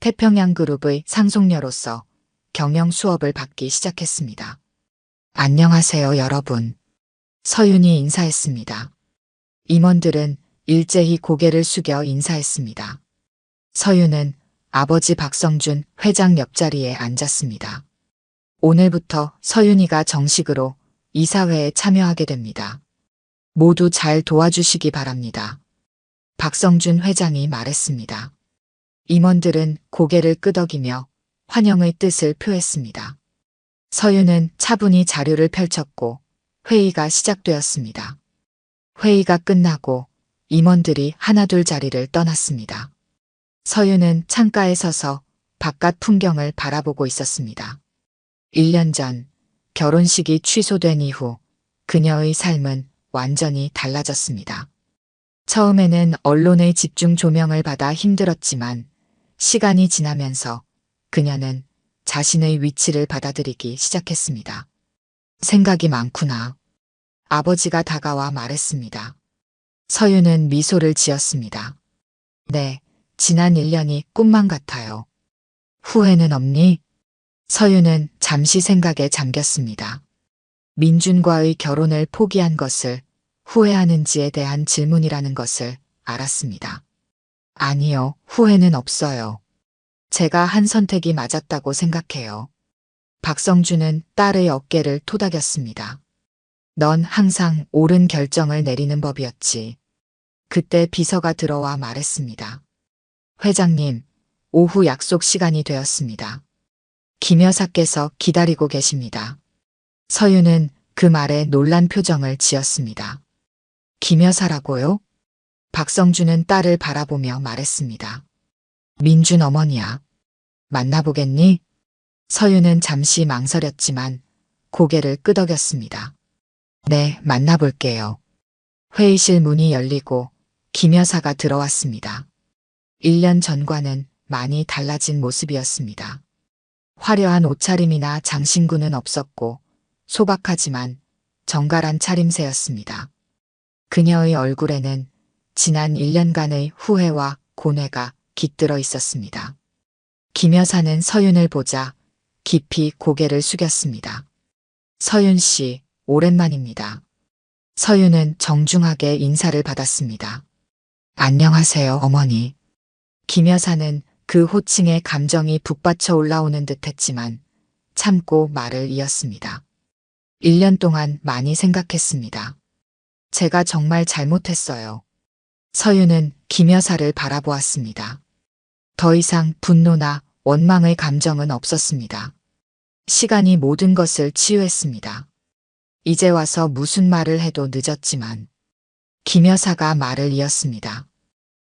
태평양그룹의 상속녀로서 경영 수업을 받기 시작했습니다. 안녕하세요, 여러분. 서윤이 인사했습니다. 임원들은 일제히 고개를 숙여 인사했습니다. 서윤은 아버지 박성준 회장 옆자리에 앉았습니다. 오늘부터 서윤이가 정식으로 이사회에 참여하게 됩니다. 모두 잘 도와주시기 바랍니다. 박성준 회장이 말했습니다. 임원들은 고개를 끄덕이며 환영의 뜻을 표했습니다. 서윤은 차분히 자료를 펼쳤고 회의가 시작되었습니다. 회의가 끝나고 임원들이 하나둘 자리를 떠났습니다. 서윤은 창가에 서서 바깥 풍경을 바라보고 있었습니다. 1년 전 결혼식이 취소된 이후 그녀의 삶은 완전히 달라졌습니다. 처음에는 언론의 집중 조명을 받아 힘들었지만 시간이 지나면서 그녀는 자신의 위치를 받아들이기 시작했습니다. 생각이 많구나. 아버지가 다가와 말했습니다. 서윤은 미소를 지었습니다. 네, 지난 1년이 꿈만 같아요. 후회는 없니? 서윤은 잠시 생각에 잠겼습니다. 민준과의 결혼을 포기한 것을 후회하는지에 대한 질문이라는 것을 알았습니다. 아니요, 후회는 없어요. 제가 한 선택이 맞았다고 생각해요. 박성준은 딸의 어깨를 토닥였습니다. 넌 항상 옳은 결정을 내리는 법이었지. 그때 비서가 들어와 말했습니다. 회장님, 오후 약속 시간이 되었습니다. 김 여사께서 기다리고 계십니다. 서윤은 그 말에 놀란 표정을 지었습니다. 김 여사라고요? 박성준은 딸을 바라보며 말했습니다. 민준 어머니야. 만나보겠니? 서윤은 잠시 망설였지만 고개를 끄덕였습니다. 네, 만나볼게요. 회의실 문이 열리고 김 여사가 들어왔습니다. 1년 전과는 많이 달라진 모습이었습니다. 화려한 옷차림이나 장신구는 없었고 소박하지만 정갈한 차림새였습니다. 그녀의 얼굴에는 지난 1년간의 후회와 고뇌가 깃들어 있었습니다. 김 여사는 서윤을 보자 깊이 고개를 숙였습니다. 서윤 씨, 오랜만입니다. 서윤은 정중하게 인사를 받았습니다. 안녕하세요, 어머니. 김 여사는 그 호칭에 감정이 북받쳐 올라오는 듯 했지만 참고 말을 이었습니다. 1년 동안 많이 생각했습니다. 제가 정말 잘못했어요. 서윤은 김 여사를 바라보았습니다. 더 이상 분노나 원망의 감정은 없었습니다. 시간이 모든 것을 치유했습니다. 이제 와서 무슨 말을 해도 늦었지만 김 여사가 말을 이었습니다.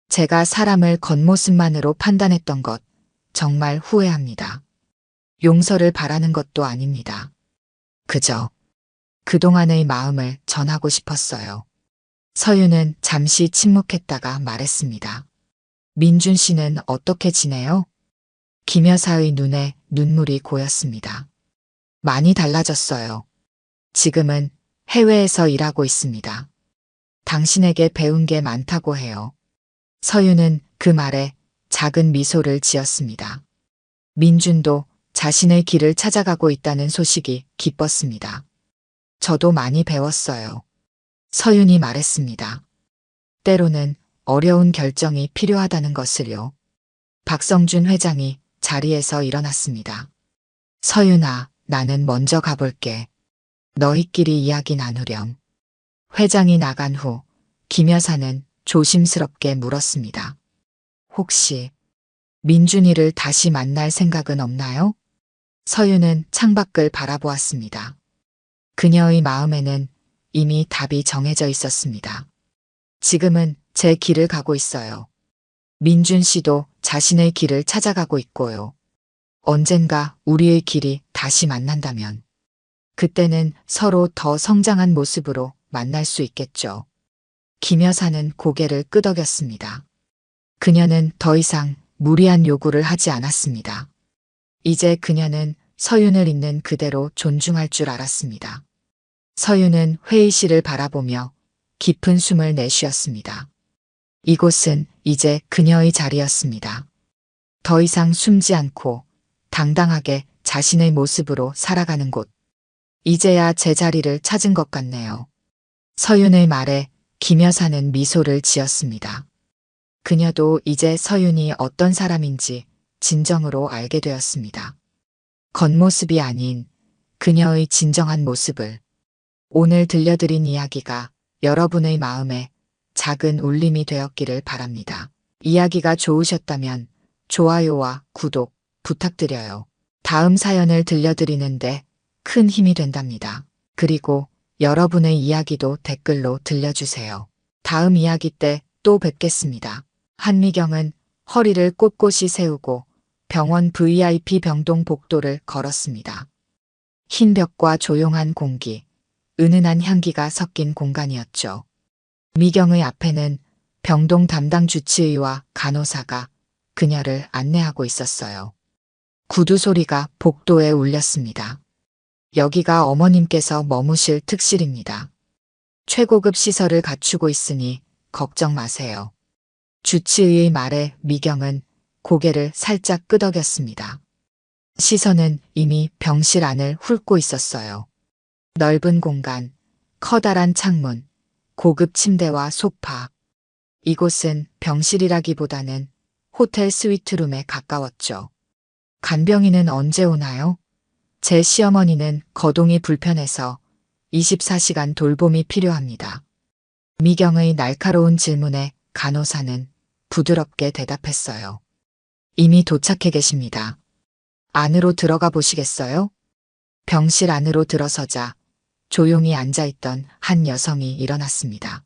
제가 사람을 겉모습만으로 판단했던 것 정말 후회합니다. 용서를 바라는 것도 아닙니다. 그저 그동안의 마음을 전하고 싶었어요. 서윤은 잠시 침묵했다가 말했습니다. 민준 씨는 어떻게 지내요? 김 여사의 눈에 눈물이 고였습니다. 많이 달라졌어요. 지금은 해외에서 일하고 있습니다. 당신에게 배운 게 많다고 해요. 서윤은 그 말에 작은 미소를 지었습니다. 민준도 자신의 길을 찾아가고 있다는 소식이 기뻤습니다. 저도 많이 배웠어요. 서윤이 말했습니다. 때로는 어려운 결정이 필요하다는 것을요. 박성준 회장이 자리에서 일어났습니다. 서윤아, 나는 먼저 가볼게. 너희끼리 이야기 나누렴. 회장이 나간 후 김 여사는 조심스럽게 물었습니다. 혹시 민준이를 다시 만날 생각은 없나요? 서윤은 창밖을 바라보았습니다. 그녀의 마음에는 이미 답이 정해져 있었습니다. 지금은 제 길을 가고 있어요. 민준 씨도 자신의 길을 찾아가고 있고요. 언젠가 우리의 길이 다시 만난다면 그때는 서로 더 성장한 모습으로 만날 수 있겠죠. 김 여사는 고개를 끄덕였습니다. 그녀는 더 이상 무리한 요구를 하지 않았습니다. 이제 그녀는 서윤을 있는 그대로 존중할 줄 알았습니다. 서윤은 회의실을 바라보며 깊은 숨을 내쉬었습니다. 이곳은 이제 그녀의 자리였습니다. 더 이상 숨지 않고 당당하게 자신의 모습으로 살아가는 곳. 이제야 제 자리를 찾은 것 같네요. 서윤의 말에 김 여사는 미소를 지었습니다. 그녀도 이제 서윤이 어떤 사람인지 진정으로 알게 되었습니다. 겉모습이 아닌 그녀의 진정한 모습을. 오늘 들려드린 이야기가 여러분의 마음에 작은 울림이 되었기를 바랍니다. 이야기가 좋으셨다면 좋아요와 구독 부탁드려요. 다음 사연을 들려드리는데 큰 힘이 된답니다. 그리고 여러분의 이야기도 댓글로 들려주세요. 다음 이야기 때 또 뵙겠습니다. 한미경은 허리를 꼿꼿이 세우고 병원 VIP 병동 복도를 걸었습니다. 흰 벽과 조용한 공기, 은은한 향기가 섞인 공간이었죠. 미경의 앞에는 병동 담당 주치의와 간호사가 그녀를 안내하고 있었어요. 구두 소리가 복도에 울렸습니다. 여기가 어머님께서 머무실 특실입니다. 최고급 시설을 갖추고 있으니 걱정 마세요. 주치의의 말에 미경은 고개를 살짝 끄덕였습니다. 시선은 이미 병실 안을 훑고 있었어요. 넓은 공간, 커다란 창문, 고급 침대와 소파. 이곳은 병실이라기보다는 호텔 스위트룸에 가까웠죠. 간병인은 언제 오나요? 제 시어머니는 거동이 불편해서 24시간 돌봄이 필요합니다. 미경의 날카로운 질문에 간호사는 부드럽게 대답했어요. 이미 도착해 계십니다. 안으로 들어가 보시겠어요? 병실 안으로 들어서자 조용히 앉아있던 한 여성이 일어났습니다.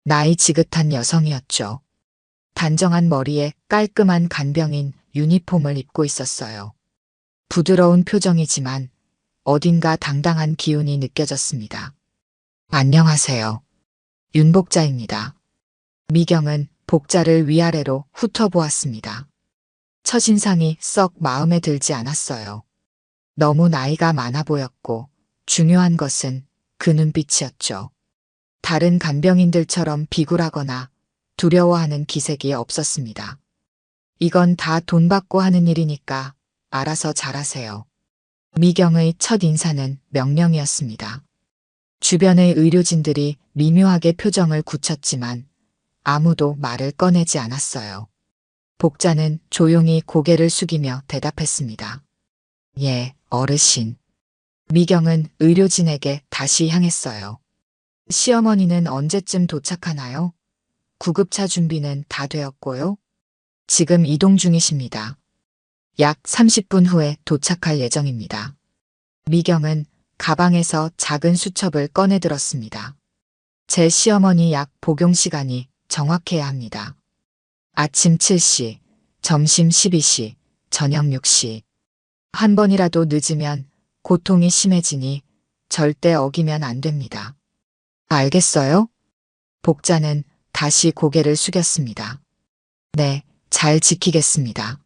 나이 지긋한 여성이었죠. 단정한 머리에 깔끔한 간병인 유니폼을 입고 있었어요. 부드러운 표정이지만 어딘가 당당한 기운이 느껴졌습니다. 안녕하세요. 윤복자입니다. 미경은 복자를 위아래로 훑어보았습니다. 첫인상이 썩 마음에 들지 않았어요. 너무 나이가 많아 보였고 중요한 것은 그 눈빛이었죠. 다른 간병인들처럼 비굴하거나 두려워하는 기색이 없었습니다. 이건 다 돈 받고 하는 일이니까 알아서 잘하세요. 미경의 첫 인사는 명령이었습니다. 주변의 의료진들이 미묘하게 표정을 굳혔지만 아무도 말을 꺼내지 않았어요. 복자는 조용히 고개를 숙이며 대답했습니다. 예, 어르신. 미경은 의료진에게 다시 향했어요. 시어머니는 언제쯤 도착하나요? 구급차 준비는 다 되었고요. 지금 이동 중이십니다. 약 30분 후에 도착할 예정입니다. 미경은 가방에서 작은 수첩을 꺼내 들었습니다. 제 시어머니 약 복용 시간이 정확해야 합니다. 아침 7시, 점심 12시, 저녁 6시. 한 번이라도 늦으면 고통이 심해지니 절대 어기면 안 됩니다. 알겠어요? 복자는 다시 고개를 숙였습니다. 네, 잘 지키겠습니다.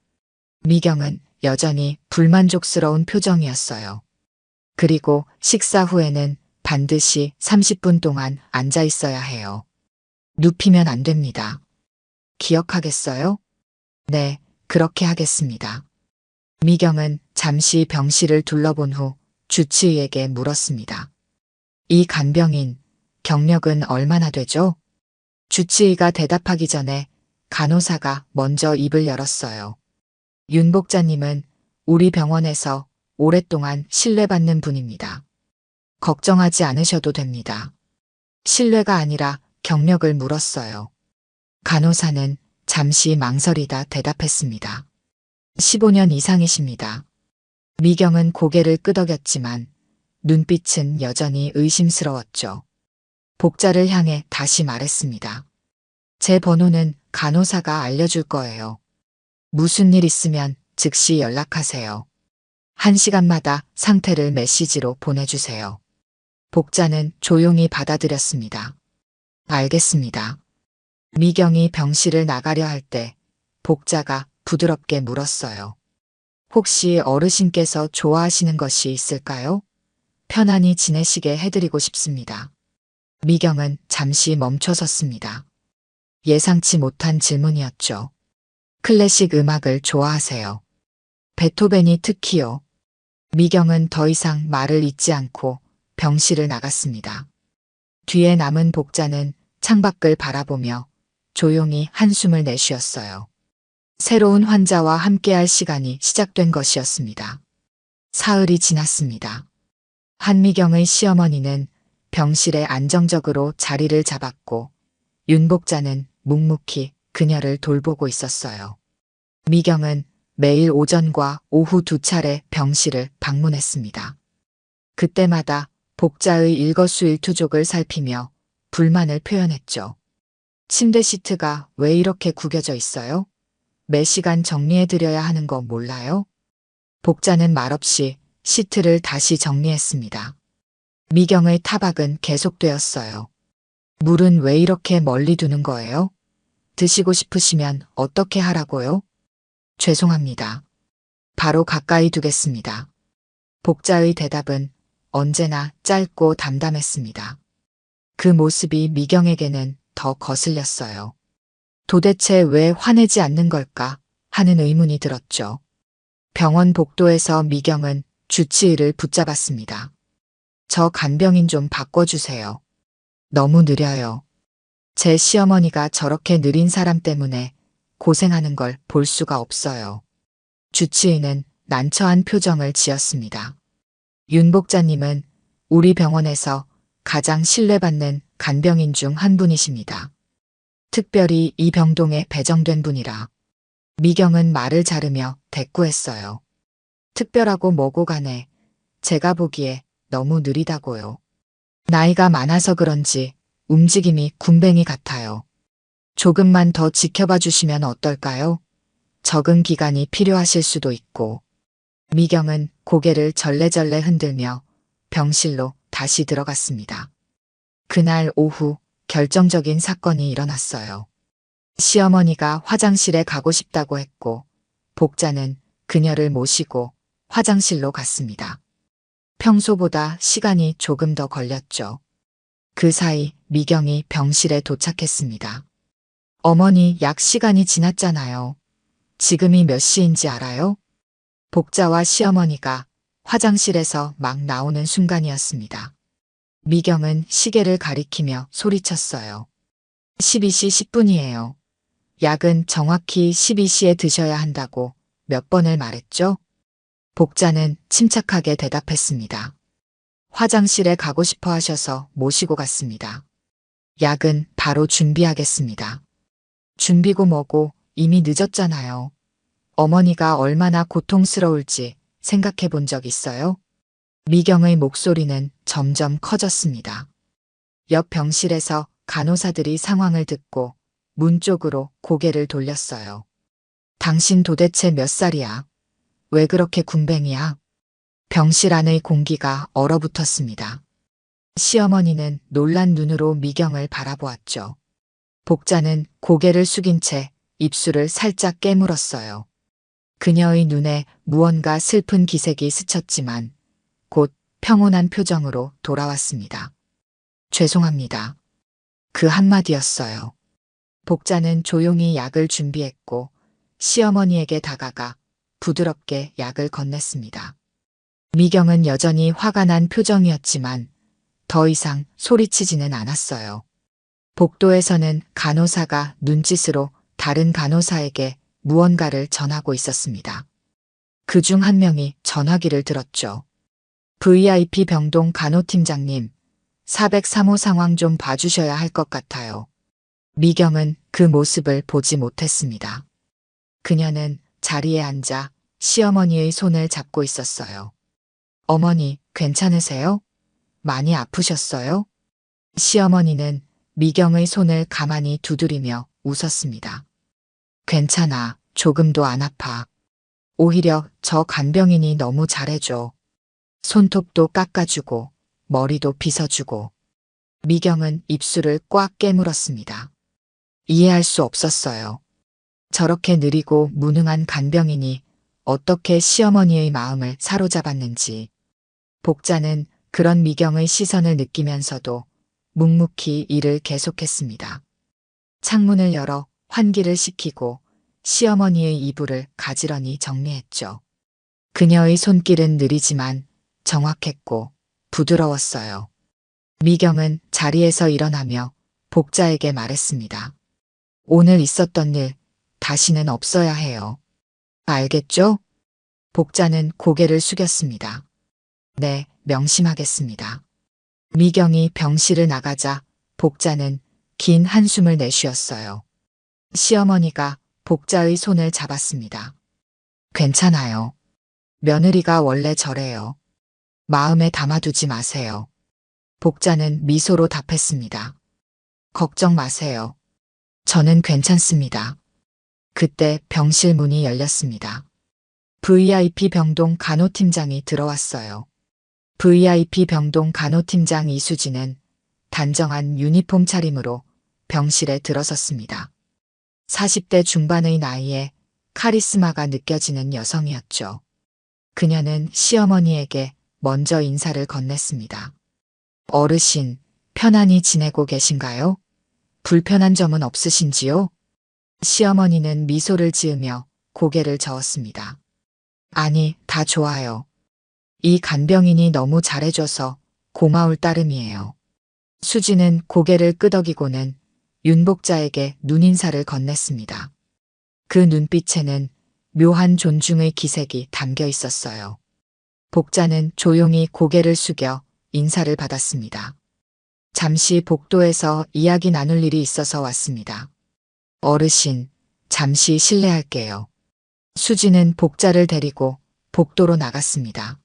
미경은 여전히 불만족스러운 표정이었어요. 그리고 식사 후에는 반드시 30분 동안 앉아 있어야 해요. 눕히면 안 됩니다. 기억하겠어요? 네, 그렇게 하겠습니다. 미경은 잠시 병실을 둘러본 후 주치의에게 물었습니다. 이 간병인 경력은 얼마나 되죠? 주치의가 대답하기 전에 간호사가 먼저 입을 열었어요. 윤 복자님은 우리 병원에서 오랫동안 신뢰받는 분입니다. 걱정하지 않으셔도 됩니다. 신뢰가 아니라 경력을 물었어요. 간호사는 잠시 망설이다 대답했습니다. 15년 이상이십니다. 미경은 고개를 끄덕였지만 눈빛은 여전히 의심스러웠죠. 복자를 향해 다시 말했습니다. 제 번호는 간호사가 알려줄 거예요. 무슨 일 있으면 즉시 연락하세요. 1시간마다 상태를 메시지로 보내주세요. 복자는 조용히 받아들였습니다. 알겠습니다. 미경이 병실을 나가려 할 때 복자가 부드럽게 물었어요. 혹시 어르신께서 좋아하시는 것이 있을까요? 편안히 지내시게 해드리고 싶습니다. 미경은 잠시 멈춰섰습니다. 예상치 못한 질문이었죠. 클래식 음악을 좋아하세요. 베토벤이 특히요. 미경은 더 이상 말을 잇지 않고 병실을 나갔습니다. 뒤에 남은 복자는 창밖을 바라보며 조용히 한숨을 내쉬었어요. 새로운 환자와 함께할 시간이 시작된 것이었습니다. 사흘이 지났습니다. 한미경의 시어머니는 병실에 안정적으로 자리를 잡았고 윤복자는 묵묵히 그녀를 돌보고 있었어요. 미경은 매일 오전과 오후 2차례 병실을 방문했습니다. 그때마다 복자의 일거수일투족을 살피며 불만을 표현했죠. 침대 시트가 왜 이렇게 구겨져 있어요? 매 시간 정리해드려야 하는 거 몰라요? 복자는 말없이 시트를 다시 정리했습니다. 미경의 타박은 계속되었어요. 물은 왜 이렇게 멀리 두는 거예요? 드시고 싶으시면 어떻게 하라고요? 죄송합니다. 바로 가까이 두겠습니다. 복자의 대답은 언제나 짧고 담담했습니다. 그 모습이 미경에게는 더 거슬렸어요. 도대체 왜 화내지 않는 걸까 하는 의문이 들었죠. 병원 복도에서 미경은 주치의를 붙잡았습니다. 저 간병인 좀 바꿔주세요. 너무 느려요. 제 시어머니가 저렇게 느린 사람 때문에 고생하는 걸 볼 수가 없어요. 주치의는 난처한 표정을 지었습니다. 윤 복자님은 우리 병원에서 가장 신뢰받는 간병인 중 한 분이십니다. 특별히 이 병동에 배정된 분이라. 미경은 말을 자르며 대꾸했어요. 특별하고 뭐고 간에 제가 보기에 너무 느리다고요. 나이가 많아서 그런지 움직임이 군뱅이 같아요. 조금만 더 지켜봐 주시면 어떨까요? 적응 기간이 필요하실 수도 있고. 미경은 고개를 절레절레 흔들며 병실로 다시 들어갔습니다. 그날 오후 결정적인 사건이 일어났어요. 시어머니가 화장실에 가고 싶다고 했고 복자는 그녀를 모시고 화장실로 갔습니다. 평소보다 시간이 조금 더 걸렸죠. 그 사이 미경이 병실에 도착했습니다. 어머니, 약 시간이 지났잖아요. 지금이 몇 시인지 알아요? 복자와 시어머니가 화장실에서 막 나오는 순간이었습니다. 미경은 시계를 가리키며 소리쳤어요. 12시 10분이에요. 약은 정확히 12시에 드셔야 한다고 몇 번을 말했죠? 복자는 침착하게 대답했습니다. 화장실에 가고 싶어 하셔서 모시고 갔습니다. 약은 바로 준비하겠습니다. 준비고 뭐고 이미 늦었잖아요. 어머니가 얼마나 고통스러울지 생각해 본 적 있어요? 미경의 목소리는 점점 커졌습니다. 옆 병실에서 간호사들이 상황을 듣고 문 쪽으로 고개를 돌렸어요. 당신 도대체 몇 살이야? 왜 그렇게 군뱅이야? 병실 안의 공기가 얼어붙었습니다. 시어머니는 놀란 눈으로 미경을 바라보았죠. 복자는 고개를 숙인 채 입술을 살짝 깨물었어요. 그녀의 눈에 무언가 슬픈 기색이 스쳤지만 곧 평온한 표정으로 돌아왔습니다. 죄송합니다. 그 한마디였어요. 복자는 조용히 약을 준비했고 시어머니에게 다가가 부드럽게 약을 건넸습니다. 미경은 여전히 화가 난 표정이었지만 더 이상 소리치지는 않았어요. 복도에서는 간호사가 눈짓으로 다른 간호사에게 무언가를 전하고 있었습니다. 그중 한 명이 전화기를 들었죠. VIP 병동 간호팀장님, 403호 상황 좀 봐주셔야 할 것 같아요. 미경은 그 모습을 보지 못했습니다. 그녀는 자리에 앉아 시어머니의 손을 잡고 있었어요. 어머니, 괜찮으세요? 많이 아프셨어요? 시어머니는 미경의 손을 가만히 두드리며 웃었습니다. 괜찮아, 조금도 안 아파. 오히려 저 간병인이 너무 잘해줘. 손톱도 깎아주고 머리도 빗어주고. 미경은 입술을 꽉 깨물었습니다. 이해할 수 없었어요. 저렇게 느리고 무능한 간병인이 어떻게 시어머니의 마음을 사로잡았는지. 복자는 그런 미경의 시선을 느끼면서도 묵묵히 일을 계속했습니다. 창문을 열어 환기를 시키고 시어머니의 이불을 가지런히 정리했죠. 그녀의 손길은 느리지만 정확했고 부드러웠어요. 미경은 자리에서 일어나며 복자에게 말했습니다. 오늘 있었던 일 다시는 없어야 해요. 알겠죠? 복자는 고개를 숙였습니다. 네, 명심하겠습니다. 미경이 병실을 나가자 복자는 긴 한숨을 내쉬었어요. 시어머니가 복자의 손을 잡았습니다. 괜찮아요. 며느리가 원래 저래요. 마음에 담아두지 마세요. 복자는 미소로 답했습니다. 걱정 마세요. 저는 괜찮습니다. 그때 병실 문이 열렸습니다. VIP 병동 간호팀장이 들어왔어요. VIP 병동 간호팀장 이수진은 단정한 유니폼 차림으로 병실에 들어섰습니다. 40대 중반의 나이에 카리스마가 느껴지는 여성이었죠. 그녀는 시어머니에게 먼저 인사를 건넸습니다. 어르신, 편안히 지내고 계신가요? 불편한 점은 없으신지요? 시어머니는 미소를 지으며 고개를 저었습니다. 아니, 다 좋아요. 이 간병인이 너무 잘해줘서 고마울 따름이에요. 수지는 고개를 끄덕이고는 윤복자에게 눈인사를 건넸습니다. 그 눈빛에는 묘한 존중의 기색이 담겨 있었어요. 복자는 조용히 고개를 숙여 인사를 받았습니다. 잠시 복도에서 이야기 나눌 일이 있어서 왔습니다. 어르신, 잠시 실례할게요. 수지는 복자를 데리고 복도로 나갔습니다.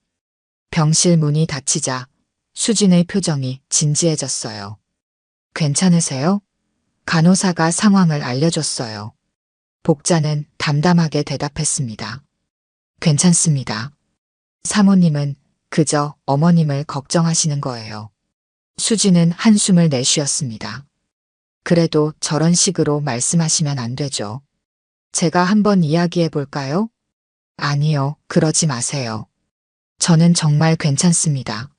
병실 문이 닫히자 수진의 표정이 진지해졌어요. 괜찮으세요? 간호사가 상황을 알려줬어요. 복자는 담담하게 대답했습니다. 괜찮습니다. 사모님은 그저 어머님을 걱정하시는 거예요. 수지는 한숨을 내쉬었습니다. 그래도 저런 식으로 말씀하시면 안 되죠. 제가 한번 이야기해 볼까요? 아니요, 그러지 마세요. 저는 정말 괜찮습니다.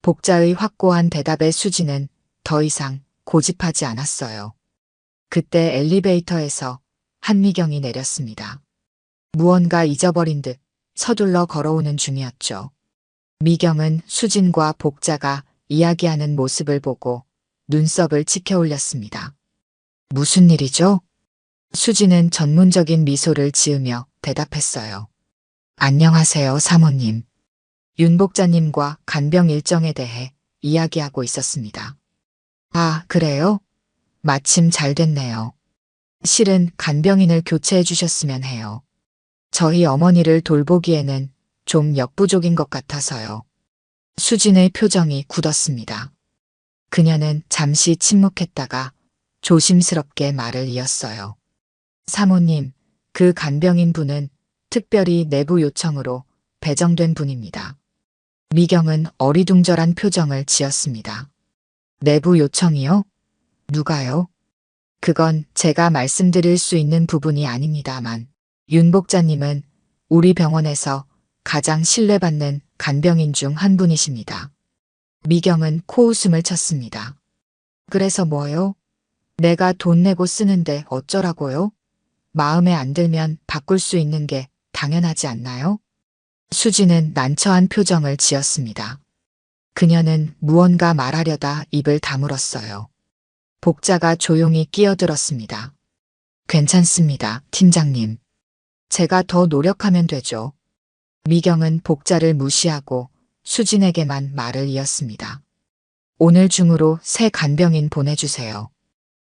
복자의 확고한 대답에 수지는 더 이상 고집하지 않았어요. 그때 엘리베이터에서 한미경이 내렸습니다. 무언가 잊어버린 듯 서둘러 걸어오는 중이었죠. 미경은 수진과 복자가 이야기하는 모습을 보고 눈썹을 치켜 올렸습니다. 무슨 일이죠? 수진은 전문적인 미소를 지으며 대답했어요. 안녕하세요, 사모님. 윤복자님과 간병 일정에 대해 이야기하고 있었습니다. 아, 그래요? 마침 잘 됐네요. 실은 간병인을 교체해 주셨으면 해요. 저희 어머니를 돌보기에는 좀 역부족인 것 같아서요. 수진의 표정이 굳었습니다. 그녀는 잠시 침묵했다가 조심스럽게 말을 이었어요. 사모님, 그 간병인 분은 특별히 내부 요청으로 배정된 분입니다. 미경은 어리둥절한 표정을 지었습니다. 내부 요청이요? 누가요? 그건 제가 말씀드릴 수 있는 부분이 아닙니다만, 윤복자님은 우리 병원에서 가장 신뢰받는 간병인 중 한 분이십니다. 미경은 코웃음을 쳤습니다. 그래서 뭐요? 내가 돈 내고 쓰는데 어쩌라고요? 마음에 안 들면 바꿀 수 있는 게 당연하지 않나요? 수지는 난처한 표정을 지었습니다. 그녀는 무언가 말하려다 입을 다물었어요. 복자가 조용히 끼어들었습니다. 괜찮습니다, 팀장님. 제가 더 노력하면 되죠. 미경은 복자를 무시하고 수진에게만 말을 이었습니다. 오늘 중으로 새 간병인 보내주세요.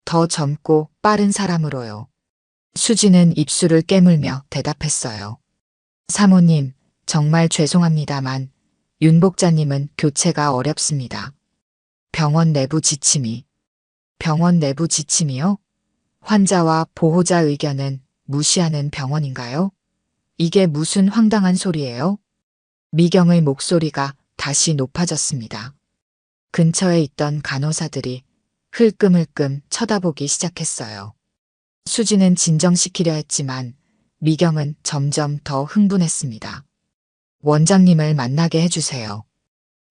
더 젊고 빠른 사람으로요. 수진은 입술을 깨물며 대답했어요. 사모님, 정말 죄송합니다만 윤복자님은 교체가 어렵습니다. 병원 내부 지침이요? 환자와 보호자 의견은 무시하는 병원인가요? 이게 무슨 황당한 소리예요? 미경의 목소리가 다시 높아졌습니다. 근처에 있던 간호사들이 흘끔흘끔 쳐다보기 시작했어요. 수지는 진정시키려 했지만 미경은 점점 더 흥분했습니다. 원장님을 만나게 해주세요.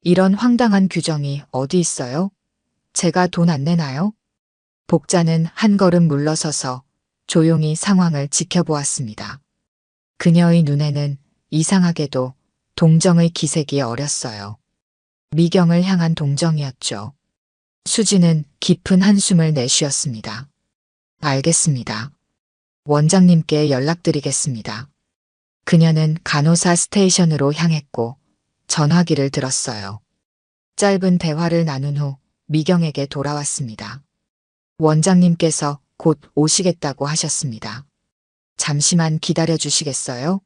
이런 황당한 규정이 어디 있어요? 제가 돈 안 내나요? 복자는 한 걸음 물러서서 조용히 상황을 지켜보았습니다. 그녀의 눈에는 이상하게도 동정의 기색이 어렸어요. 미경을 향한 동정이었죠. 수지는 깊은 한숨을 내쉬었습니다. 알겠습니다. 원장님께 연락드리겠습니다. 그녀는 간호사 스테이션으로 향했고 전화기를 들었어요. 짧은 대화를 나눈 후 미경에게 돌아왔습니다. 원장님께서 곧 오시겠다고 하셨습니다. 잠시만 기다려 주시겠어요?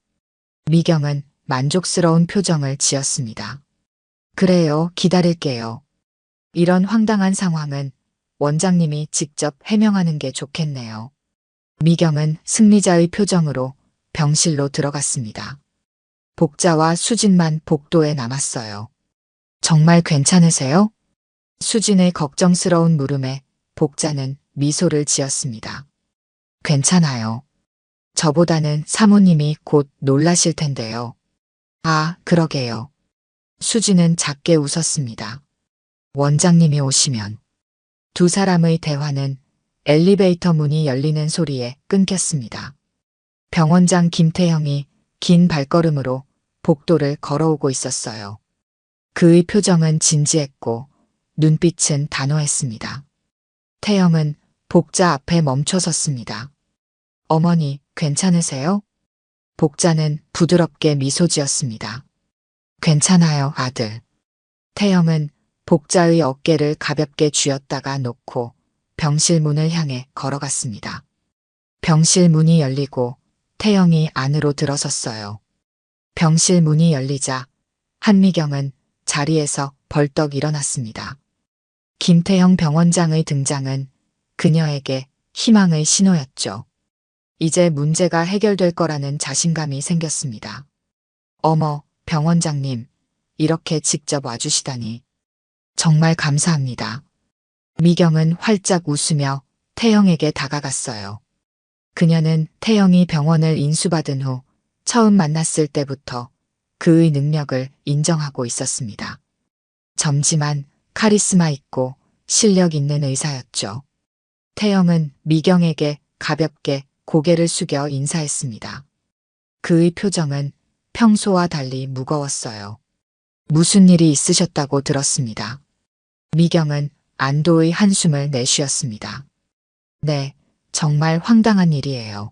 미경은 만족스러운 표정을 지었습니다. 그래요, 기다릴게요. 이런 황당한 상황은 원장님이 직접 해명하는 게 좋겠네요. 미경은 승리자의 표정으로 병실로 들어갔습니다. 복자와 수진만 복도에 남았어요. 정말 괜찮으세요? 수진의 걱정스러운 물음에 복자는 미소를 지었습니다. 괜찮아요. 저보다는 사모님이 곧 놀라실 텐데요. 아, 그러게요. 수지는 작게 웃었습니다. 원장님이 오시면. 두 사람의 대화는 엘리베이터 문이 열리는 소리에 끊겼습니다. 병원장 김태형이 긴 발걸음으로 복도를 걸어오고 있었어요. 그의 표정은 진지했고 눈빛은 단호했습니다. 태형은 복자 앞에 멈춰 섰습니다. 어머니, 괜찮으세요? 복자는 부드럽게 미소 지었습니다. 괜찮아요, 아들. 태형은 복자의 어깨를 가볍게 쥐었다가 놓고 병실 문을 향해 걸어갔습니다. 병실 문이 열리고 태영이 안으로 들어섰어요. 병실 문이 열리자 한미경은 자리에서 벌떡 일어났습니다. 김태형 병원장의 등장은 그녀에게 희망의 신호였죠. 이제 문제가 해결될 거라는 자신감이 생겼습니다. 어머, 병원장님, 이렇게 직접 와주시다니. 정말 감사합니다. 미경은 활짝 웃으며 태영에게 다가갔어요. 그녀는 태영이 병원을 인수받은 후 처음 만났을 때부터 그의 능력을 인정하고 있었습니다. 젊지만 카리스마 있고 실력 있는 의사였죠. 태영은 미경에게 가볍게 고개를 숙여 인사했습니다. 그의 표정은 평소와 달리 무거웠어요. 무슨 일이 있으셨다고 들었습니다. 미경은 안도의 한숨을 내쉬었습니다. 네, 정말 황당한 일이에요.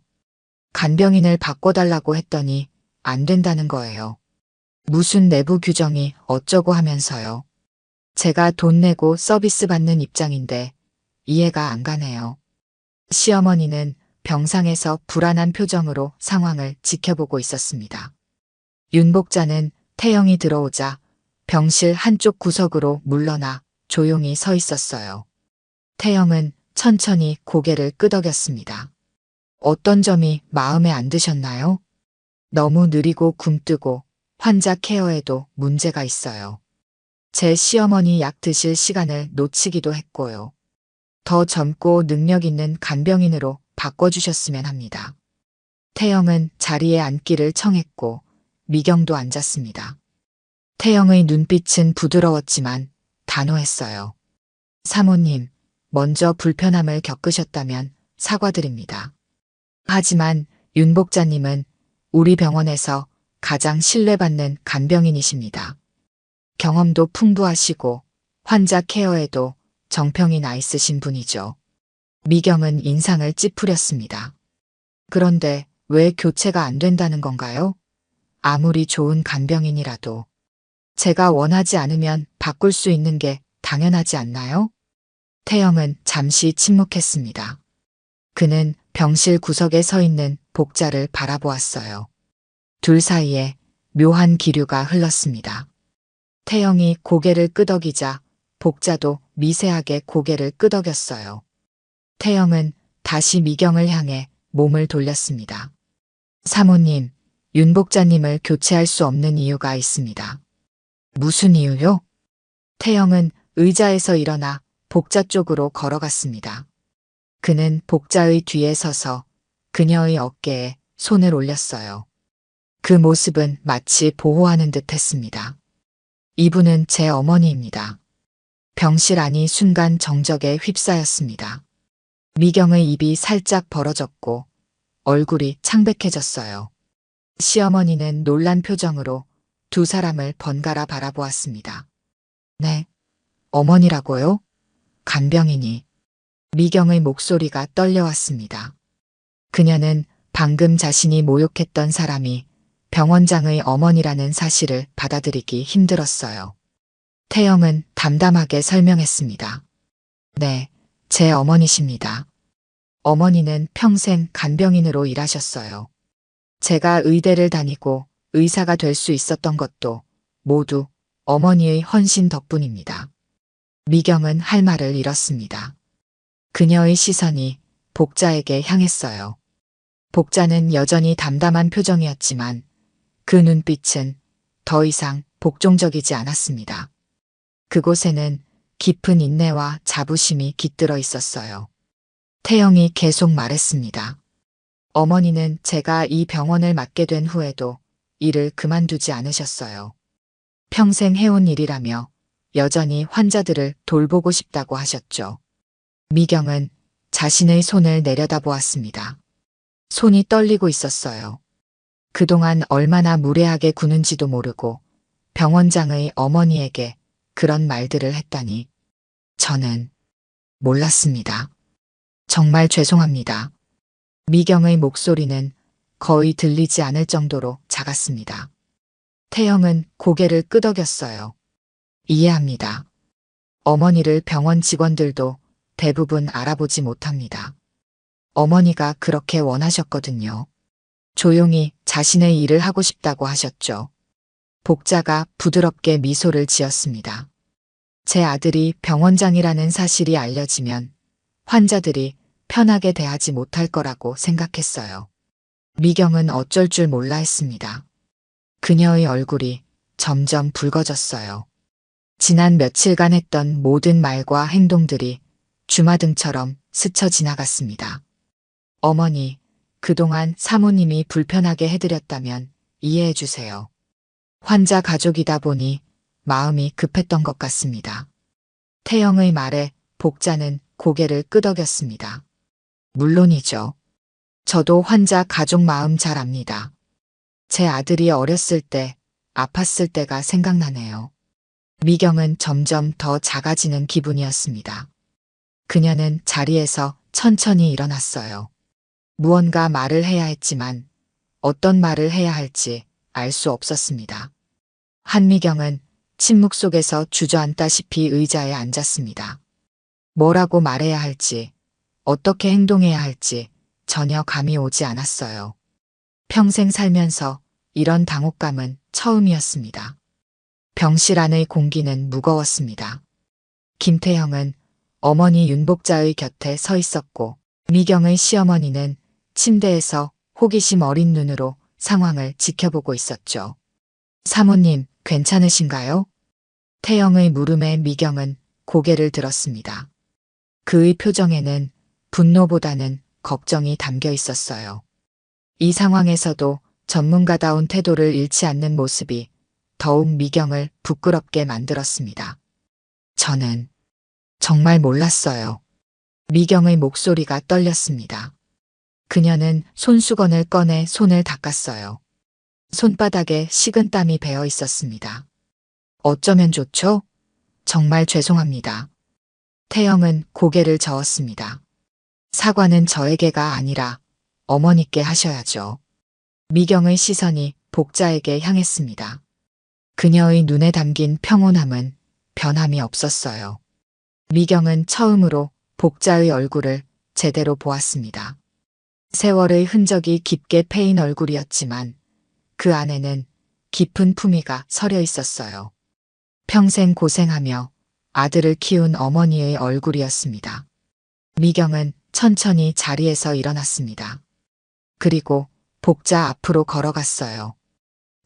간병인을 바꿔달라고 했더니 안 된다는 거예요. 무슨 내부 규정이 어쩌고 하면서요. 제가 돈 내고 서비스 받는 입장인데 이해가 안 가네요. 시어머니는 병상에서 불안한 표정으로 상황을 지켜보고 있었습니다. 윤복자는 태영이 들어오자 병실 한쪽 구석으로 물러나 조용히 서 있었어요. 태영은 천천히 고개를 끄덕였습니다. 어떤 점이 마음에 안 드셨나요? 너무 느리고 굼뜨고 환자 케어에도 문제가 있어요. 제 시어머니 약 드실 시간을 놓치기도 했고요. 더 젊고 능력 있는 간병인으로 바꿔주셨으면 합니다. 태영은 자리에 앉기를 청했고 미경도 앉았습니다. 태영의 눈빛은 부드러웠지만 단호했어요. 사모님, 먼저 불편함을 겪으셨다면 사과드립니다. 하지만 윤복자님은 우리 병원에서 가장 신뢰받는 간병인이십니다. 경험도 풍부하시고 환자 케어에도 정평이 나 있으신 분이죠. 미경은 인상을 찌푸렸습니다. 그런데 왜 교체가 안 된다는 건가요? 아무리 좋은 간병인이라도 제가 원하지 않으면 바꿀 수 있는 게 당연하지 않나요? 태영은 잠시 침묵했습니다. 그는 병실 구석에 서 있는 복자를 바라보았어요. 둘 사이에 묘한 기류가 흘렀습니다. 태영이 고개를 끄덕이자 복자도 미세하게 고개를 끄덕였어요. 태영은 다시 미경을 향해 몸을 돌렸습니다. 사모님, 윤복자님을 교체할 수 없는 이유가 있습니다. 무슨 이유요? 태영은 의자에서 일어나 복자 쪽으로 걸어갔습니다. 그는 복자의 뒤에 서서 그녀의 어깨에 손을 올렸어요. 그 모습은 마치 보호하는 듯 했습니다. 이분은 제 어머니입니다. 병실 안이 순간 정적에 휩싸였습니다. 미경의 입이 살짝 벌어졌고 얼굴이 창백해졌어요. 시어머니는 놀란 표정으로 두 사람을 번갈아 바라보았습니다. 네, 어머니라고요? 간병인이. 미경의 목소리가 떨려왔습니다. 그녀는 방금 자신이 모욕했던 사람이 병원장의 어머니라는 사실을 받아들이기 힘들었어요. 태영은 담담하게 설명했습니다. 네, 제 어머니십니다. 어머니는 평생 간병인으로 일하셨어요. 제가 의대를 다니고 의사가 될 수 있었던 것도 모두 어머니의 헌신 덕분입니다. 미경은 할 말을 잃었습니다. 그녀의 시선이 복자에게 향했어요. 복자는 여전히 담담한 표정이었지만 그 눈빛은 더 이상 복종적이지 않았습니다. 그곳에는 깊은 인내와 자부심이 깃들어 있었어요. 태영이 계속 말했습니다. 어머니는 제가 이 병원을 맡게 된 후에도 일을 그만두지 않으셨어요. 평생 해온 일이라며 여전히 환자들을 돌보고 싶다고 하셨죠. 미경은 자신의 손을 내려다보았습니다. 손이 떨리고 있었어요. 그동안 얼마나 무례하게 구는지도 모르고 병원장의 어머니에게 그런 말들을 했다니. 저는 몰랐습니다. 정말 죄송합니다. 미경의 목소리는 거의 들리지 않을 정도로 작았습니다. 태영은 고개를 끄덕였어요. 이해합니다. 어머니를 병원 직원들도 대부분 알아보지 못합니다. 어머니가 그렇게 원하셨거든요. 조용히 자신의 일을 하고 싶다고 하셨죠. 복자가 부드럽게 미소를 지었습니다. 제 아들이 병원장이라는 사실이 알려지면 환자들이 편하게 대하지 못할 거라고 생각했어요. 미경은 어쩔 줄 몰라 했습니다. 그녀의 얼굴이 점점 붉어졌어요. 지난 며칠간 했던 모든 말과 행동들이 주마등처럼 스쳐 지나갔습니다. 어머니, 그동안 사모님이 불편하게 해드렸다면 이해해 주세요. 환자 가족이다 보니 마음이 급했던 것 같습니다. 태영의 말에 복자는 고개를 끄덕였습니다. 물론이죠. 저도 환자 가족 마음 잘 압니다. 제 아들이 어렸을 때 아팠을 때가 생각나네요. 미경은 점점 더 작아지는 기분이었습니다. 그녀는 자리에서 천천히 일어났어요. 무언가 말을 해야 했지만 어떤 말을 해야 할지 알 수 없었습니다. 한미경은 침묵 속에서 주저앉다시피 의자에 앉았습니다. 뭐라고 말해야 할지, 어떻게 행동해야 할지 전혀 감이 오지 않았어요. 평생 살면서 이런 당혹감은 처음이었습니다. 병실 안의 공기는 무거웠습니다. 김태형은 어머니 윤복자의 곁에 서 있었고 미경의 시어머니는 침대에서 호기심 어린 눈으로 상황을 지켜보고 있었죠. 사모님, 괜찮으신가요? 태영의 물음에 미경은 고개를 들었습니다. 그의 표정에는 분노보다는 걱정이 담겨 있었어요. 이 상황에서도 전문가다운 태도를 잃지 않는 모습이 더욱 미경을 부끄럽게 만들었습니다. 저는 정말 몰랐어요. 미경의 목소리가 떨렸습니다. 그녀는 손수건을 꺼내 손을 닦았어요. 손바닥에 식은땀이 배어 있었습니다. 어쩌면 좋죠? 정말 죄송합니다. 태영은 고개를 저었습니다. 사과는 저에게가 아니라 어머니께 하셔야죠. 미경의 시선이 복자에게 향했습니다. 그녀의 눈에 담긴 평온함은 변함이 없었어요. 미경은 처음으로 복자의 얼굴을 제대로 보았습니다. 세월의 흔적이 깊게 패인 얼굴이었지만 그 안에는 깊은 품위가 서려 있었어요. 평생 고생하며 아들을 키운 어머니의 얼굴이었습니다. 미경은 천천히 자리에서 일어났습니다. 그리고 복자 앞으로 걸어갔어요.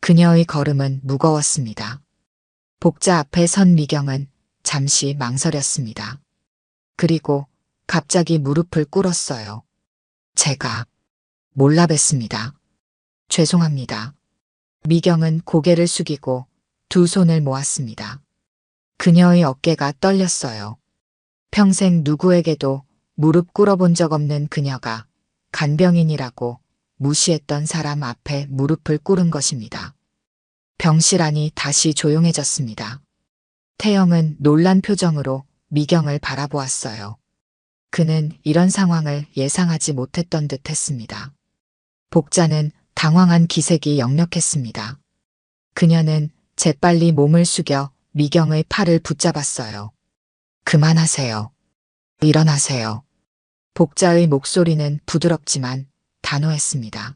그녀의 걸음은 무거웠습니다. 복자 앞에 선 미경은 잠시 망설였습니다. 그리고 갑자기 무릎을 꿇었어요. 제가 몰라 뵀습니다. 죄송합니다. 미경은 고개를 숙이고 두 손을 모았습니다. 그녀의 어깨가 떨렸어요. 평생 누구에게도 무릎 꿇어본 적 없는 그녀가 간병인이라고 무시했던 사람 앞에 무릎을 꿇은 것입니다. 병실 안이 다시 조용해졌습니다. 태영은 놀란 표정으로 미경을 바라보았어요. 그는 이런 상황을 예상하지 못했던 듯 했습니다. 복자는 당황한 기색이 역력했습니다. 그녀는 재빨리 몸을 숙여 미경의 팔을 붙잡았어요. 그만하세요. 일어나세요. 복자의 목소리는 부드럽지만 단호했습니다.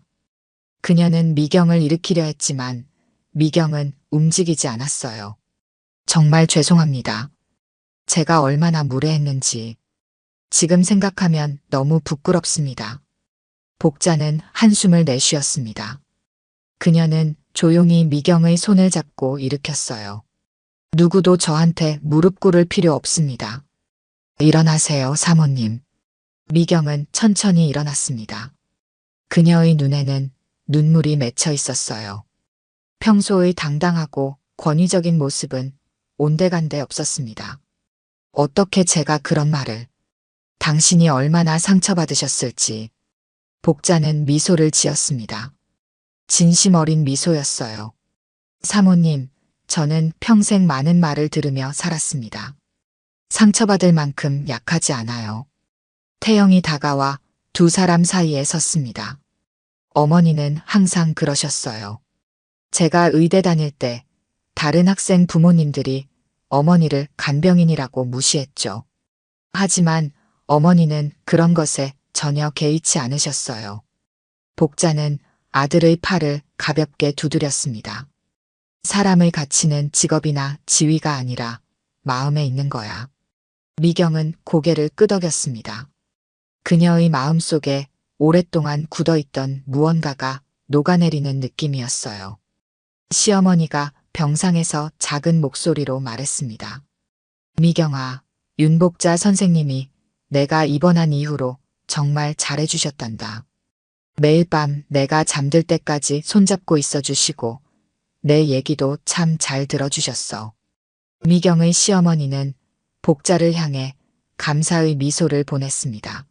그녀는 미경을 일으키려 했지만 미경은 움직이지 않았어요. 정말 죄송합니다. 제가 얼마나 무례했는지 지금 생각하면 너무 부끄럽습니다. 복자는 한숨을 내쉬었습니다. 그녀는 조용히 미경의 손을 잡고 일으켰어요. 누구도 저한테 무릎 꿇을 필요 없습니다. 일어나세요, 사모님. 미경은 천천히 일어났습니다. 그녀의 눈에는 눈물이 맺혀 있었어요. 평소의 당당하고 권위적인 모습은 온데간데 없었습니다. 어떻게 제가 그런 말을, 당신이 얼마나 상처받으셨을지. 복자는 미소를 지었습니다. 진심 어린 미소였어요. 사모님, 저는 평생 많은 말을 들으며 살았습니다. 상처받을 만큼 약하지 않아요. 태영이 다가와 두 사람 사이에 섰습니다. 어머니는 항상 그러셨어요. 제가 의대 다닐 때 다른 학생 부모님들이 어머니를 간병인이라고 무시했죠. 하지만 어머니는 그런 것에 전혀 개의치 않으셨어요. 복자는 아들의 팔을 가볍게 두드렸습니다. 사람의 가치는 직업이나 지위가 아니라 마음에 있는 거야. 미경은 고개를 끄덕였습니다. 그녀의 마음속에 오랫동안 굳어있던 무언가가 녹아내리는 느낌이었어요. 시어머니가 병상에서 작은 목소리로 말했습니다. 미경아, 윤복자 선생님이 내가 입원한 이후로 정말 잘해주셨단다. 매일 밤 내가 잠들 때까지 손잡고 있어 주시고 내 얘기도 참 잘 들어주셨어. 미경의 시어머니는 복자를 향해 감사의 미소를 보냈습니다.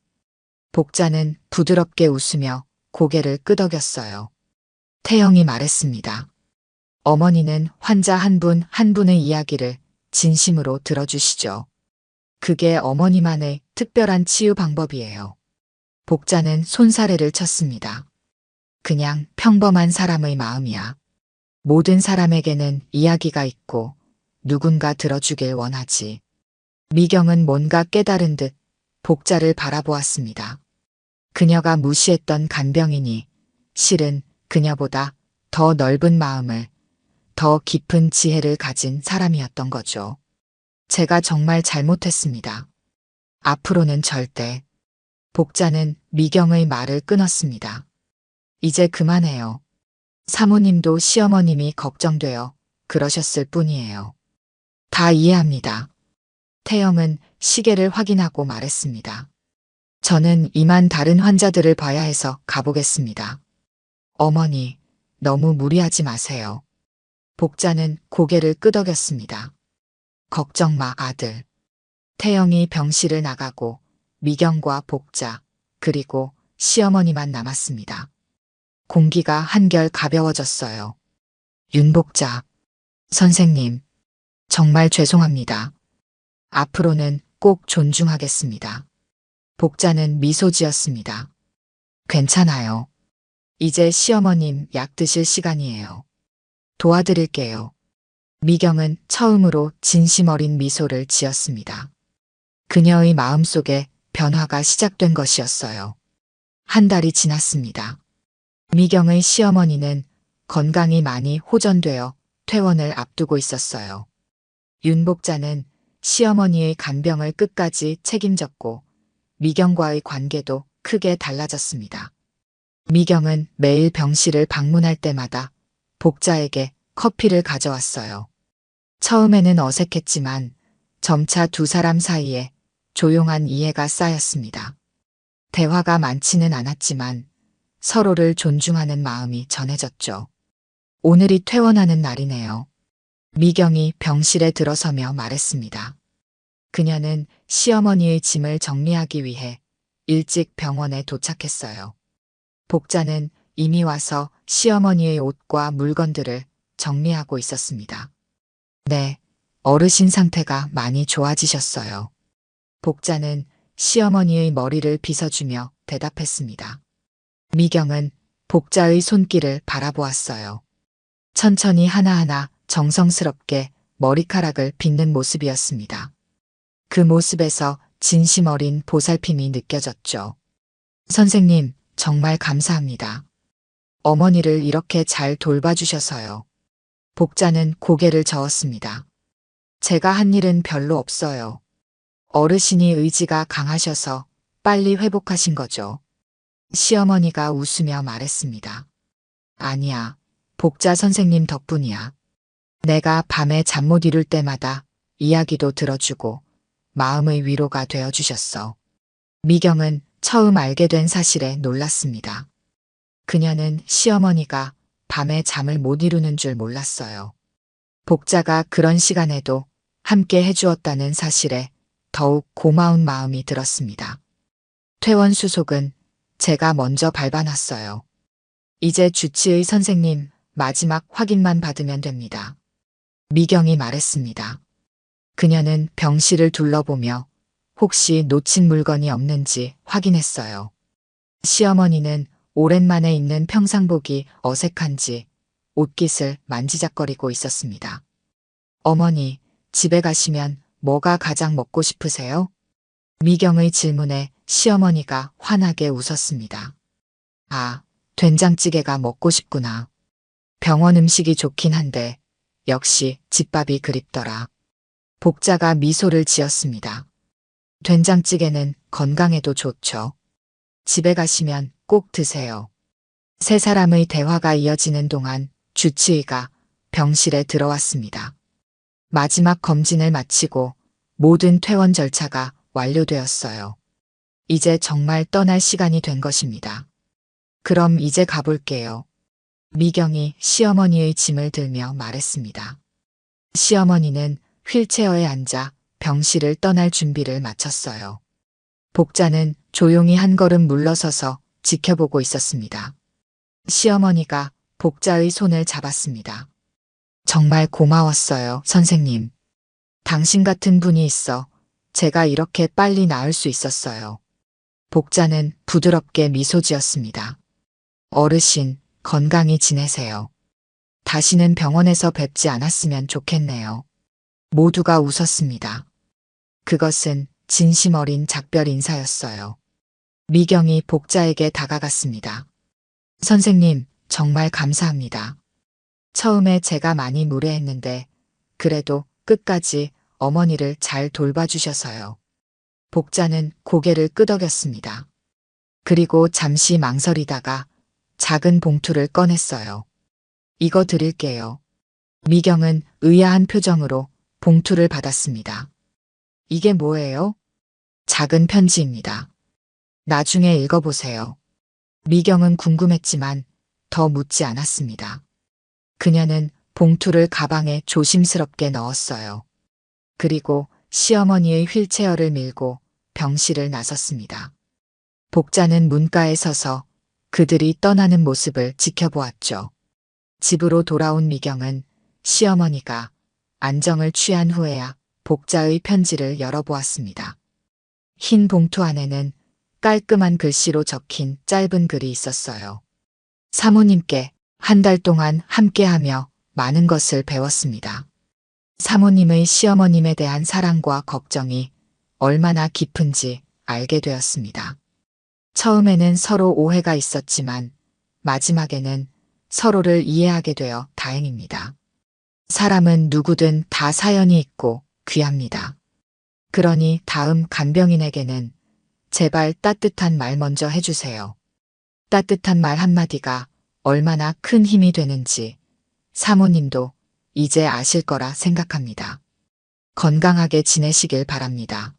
복자는 부드럽게 웃으며 고개를 끄덕였어요. 태영이 말했습니다. 어머니는 환자 한 분 한 분의 이야기를 진심으로 들어주시죠. 그게 어머니만의 특별한 치유 방법이에요. 복자는 손사래를 쳤습니다. 그냥 평범한 사람의 마음이야. 모든 사람에게는 이야기가 있고 누군가 들어주길 원하지. 미경은 뭔가 깨달은 듯 복자를 바라보았습니다. 그녀가 무시했던 간병인이 실은 그녀보다 더 넓은 마음을, 더 깊은 지혜를 가진 사람이었던 거죠. 제가 정말 잘못했습니다. 앞으로는 절대. 복자는 미경의 말을 끊었습니다. 이제 그만해요. 사모님도 시어머님이 걱정되어 그러셨을 뿐이에요. 다 이해합니다. 태영은 시계를 확인하고 말했습니다. 저는 이만 다른 환자들을 봐야 해서 가보겠습니다. 어머니, 너무 무리하지 마세요. 복자는 고개를 끄덕였습니다. 걱정 마, 아들. 태영이 병실을 나가고 미경과 복자, 그리고 시어머니만 남았습니다. 공기가 한결 가벼워졌어요. 윤복자, 선생님, 정말 죄송합니다. 앞으로는 꼭 존중하겠습니다. 복자는 미소 지었습니다. 괜찮아요. 이제 시어머님 약 드실 시간이에요. 도와드릴게요. 미경은 처음으로 진심 어린 미소를 지었습니다. 그녀의 마음속에 변화가 시작된 것이었어요. 한 달이 지났습니다. 미경의 시어머니는 건강이 많이 호전되어 퇴원을 앞두고 있었어요. 윤복자는 시어머니의 간병을 끝까지 책임졌고 미경과의 관계도 크게 달라졌습니다. 미경은 매일 병실을 방문할 때마다 복자에게 커피를 가져왔어요. 처음에는 어색했지만 점차 두 사람 사이에 조용한 이해가 쌓였습니다. 대화가 많지는 않았지만 서로를 존중하는 마음이 전해졌죠. 오늘이 퇴원하는 날이네요. 미경이 병실에 들어서며 말했습니다. 그녀는 시어머니의 짐을 정리하기 위해 일찍 병원에 도착했어요. 복자는 이미 와서 시어머니의 옷과 물건들을 정리하고 있었습니다. 네, 어르신 상태가 많이 좋아지셨어요. 복자는 시어머니의 머리를 빗어주며 대답했습니다. 미경은 복자의 손길을 바라보았어요. 천천히 하나하나 정성스럽게 머리카락을 빗는 모습이었습니다. 그 모습에서 진심 어린 보살핌이 느껴졌죠. 선생님, 정말 감사합니다. 어머니를 이렇게 잘 돌봐주셔서요. 복자는 고개를 저었습니다. 제가 한 일은 별로 없어요. 어르신이 의지가 강하셔서 빨리 회복하신 거죠. 시어머니가 웃으며 말했습니다. 아니야, 복자 선생님 덕분이야. 내가 밤에 잠 못 이룰 때마다 이야기도 들어주고 마음의 위로가 되어주셨어. 미경은 처음 알게 된 사실에 놀랐습니다. 그녀는 시어머니가 밤에 잠을 못 이루는 줄 몰랐어요. 복자가 그런 시간에도 함께 해주었다는 사실에 더욱 고마운 마음이 들었습니다. 퇴원 수속은 제가 먼저 밟아놨어요. 이제 주치의 선생님 마지막 확인만 받으면 됩니다. 미경이 말했습니다. 그녀는 병실을 둘러보며 혹시 놓친 물건이 없는지 확인했어요. 시어머니는 오랜만에 입는 평상복이 어색한지 옷깃을 만지작거리고 있었습니다. 어머니, 집에 가시면 뭐가 가장 먹고 싶으세요? 미경의 질문에 시어머니가 환하게 웃었습니다. 아, 된장찌개가 먹고 싶구나. 병원 음식이 좋긴 한데 역시 집밥이 그립더라. 복자가 미소를 지었습니다. 된장찌개는 건강에도 좋죠. 집에 가시면 꼭 드세요. 세 사람의 대화가 이어지는 동안 주치의가 병실에 들어왔습니다. 마지막 검진을 마치고 모든 퇴원 절차가 완료되었어요. 이제 정말 떠날 시간이 된 것입니다. 그럼 이제 가볼게요. 미경이 시어머니의 짐을 들며 말했습니다. 시어머니는 휠체어에 앉아 병실을 떠날 준비를 마쳤어요. 복자는 조용히 한 걸음 물러서서 지켜보고 있었습니다. 시어머니가 복자의 손을 잡았습니다. 정말 고마웠어요, 선생님. 당신 같은 분이 있어 제가 이렇게 빨리 나을 수 있었어요. 복자는 부드럽게 미소 지었습니다. 어르신, 건강히 지내세요. 다시는 병원에서 뵙지 않았으면 좋겠네요. 모두가 웃었습니다. 그것은 진심 어린 작별 인사였어요. 미경이 복자에게 다가갔습니다. 선생님, 정말 감사합니다. 처음에 제가 많이 무례했는데 그래도 끝까지 어머니를 잘 돌봐주셔서요. 복자는 고개를 끄덕였습니다. 그리고 잠시 망설이다가 작은 봉투를 꺼냈어요. 이거 드릴게요. 미경은 의아한 표정으로 봉투를 받았습니다. 이게 뭐예요? 작은 편지입니다. 나중에 읽어보세요. 미경은 궁금했지만 더 묻지 않았습니다. 그녀는 봉투를 가방에 조심스럽게 넣었어요. 그리고 시어머니의 휠체어를 밀고 병실을 나섰습니다. 복자는 문가에 서서 그들이 떠나는 모습을 지켜보았죠. 집으로 돌아온 미경은 시어머니가 안정을 취한 후에야 복자의 편지를 열어보았습니다. 흰 봉투 안에는 깔끔한 글씨로 적힌 짧은 글이 있었어요. 사모님께 한 달 동안 함께하며 많은 것을 배웠습니다. 사모님의 시어머님에 대한 사랑과 걱정이 얼마나 깊은지 알게 되었습니다. 처음에는 서로 오해가 있었지만 마지막에는 서로를 이해하게 되어 다행입니다. 사람은 누구든 다 사연이 있고 귀합니다. 그러니 다음 간병인에게는 제발 따뜻한 말 먼저 해주세요. 따뜻한 말 한마디가 얼마나 큰 힘이 되는지 사모님도 이제 아실 거라 생각합니다. 건강하게 지내시길 바랍니다.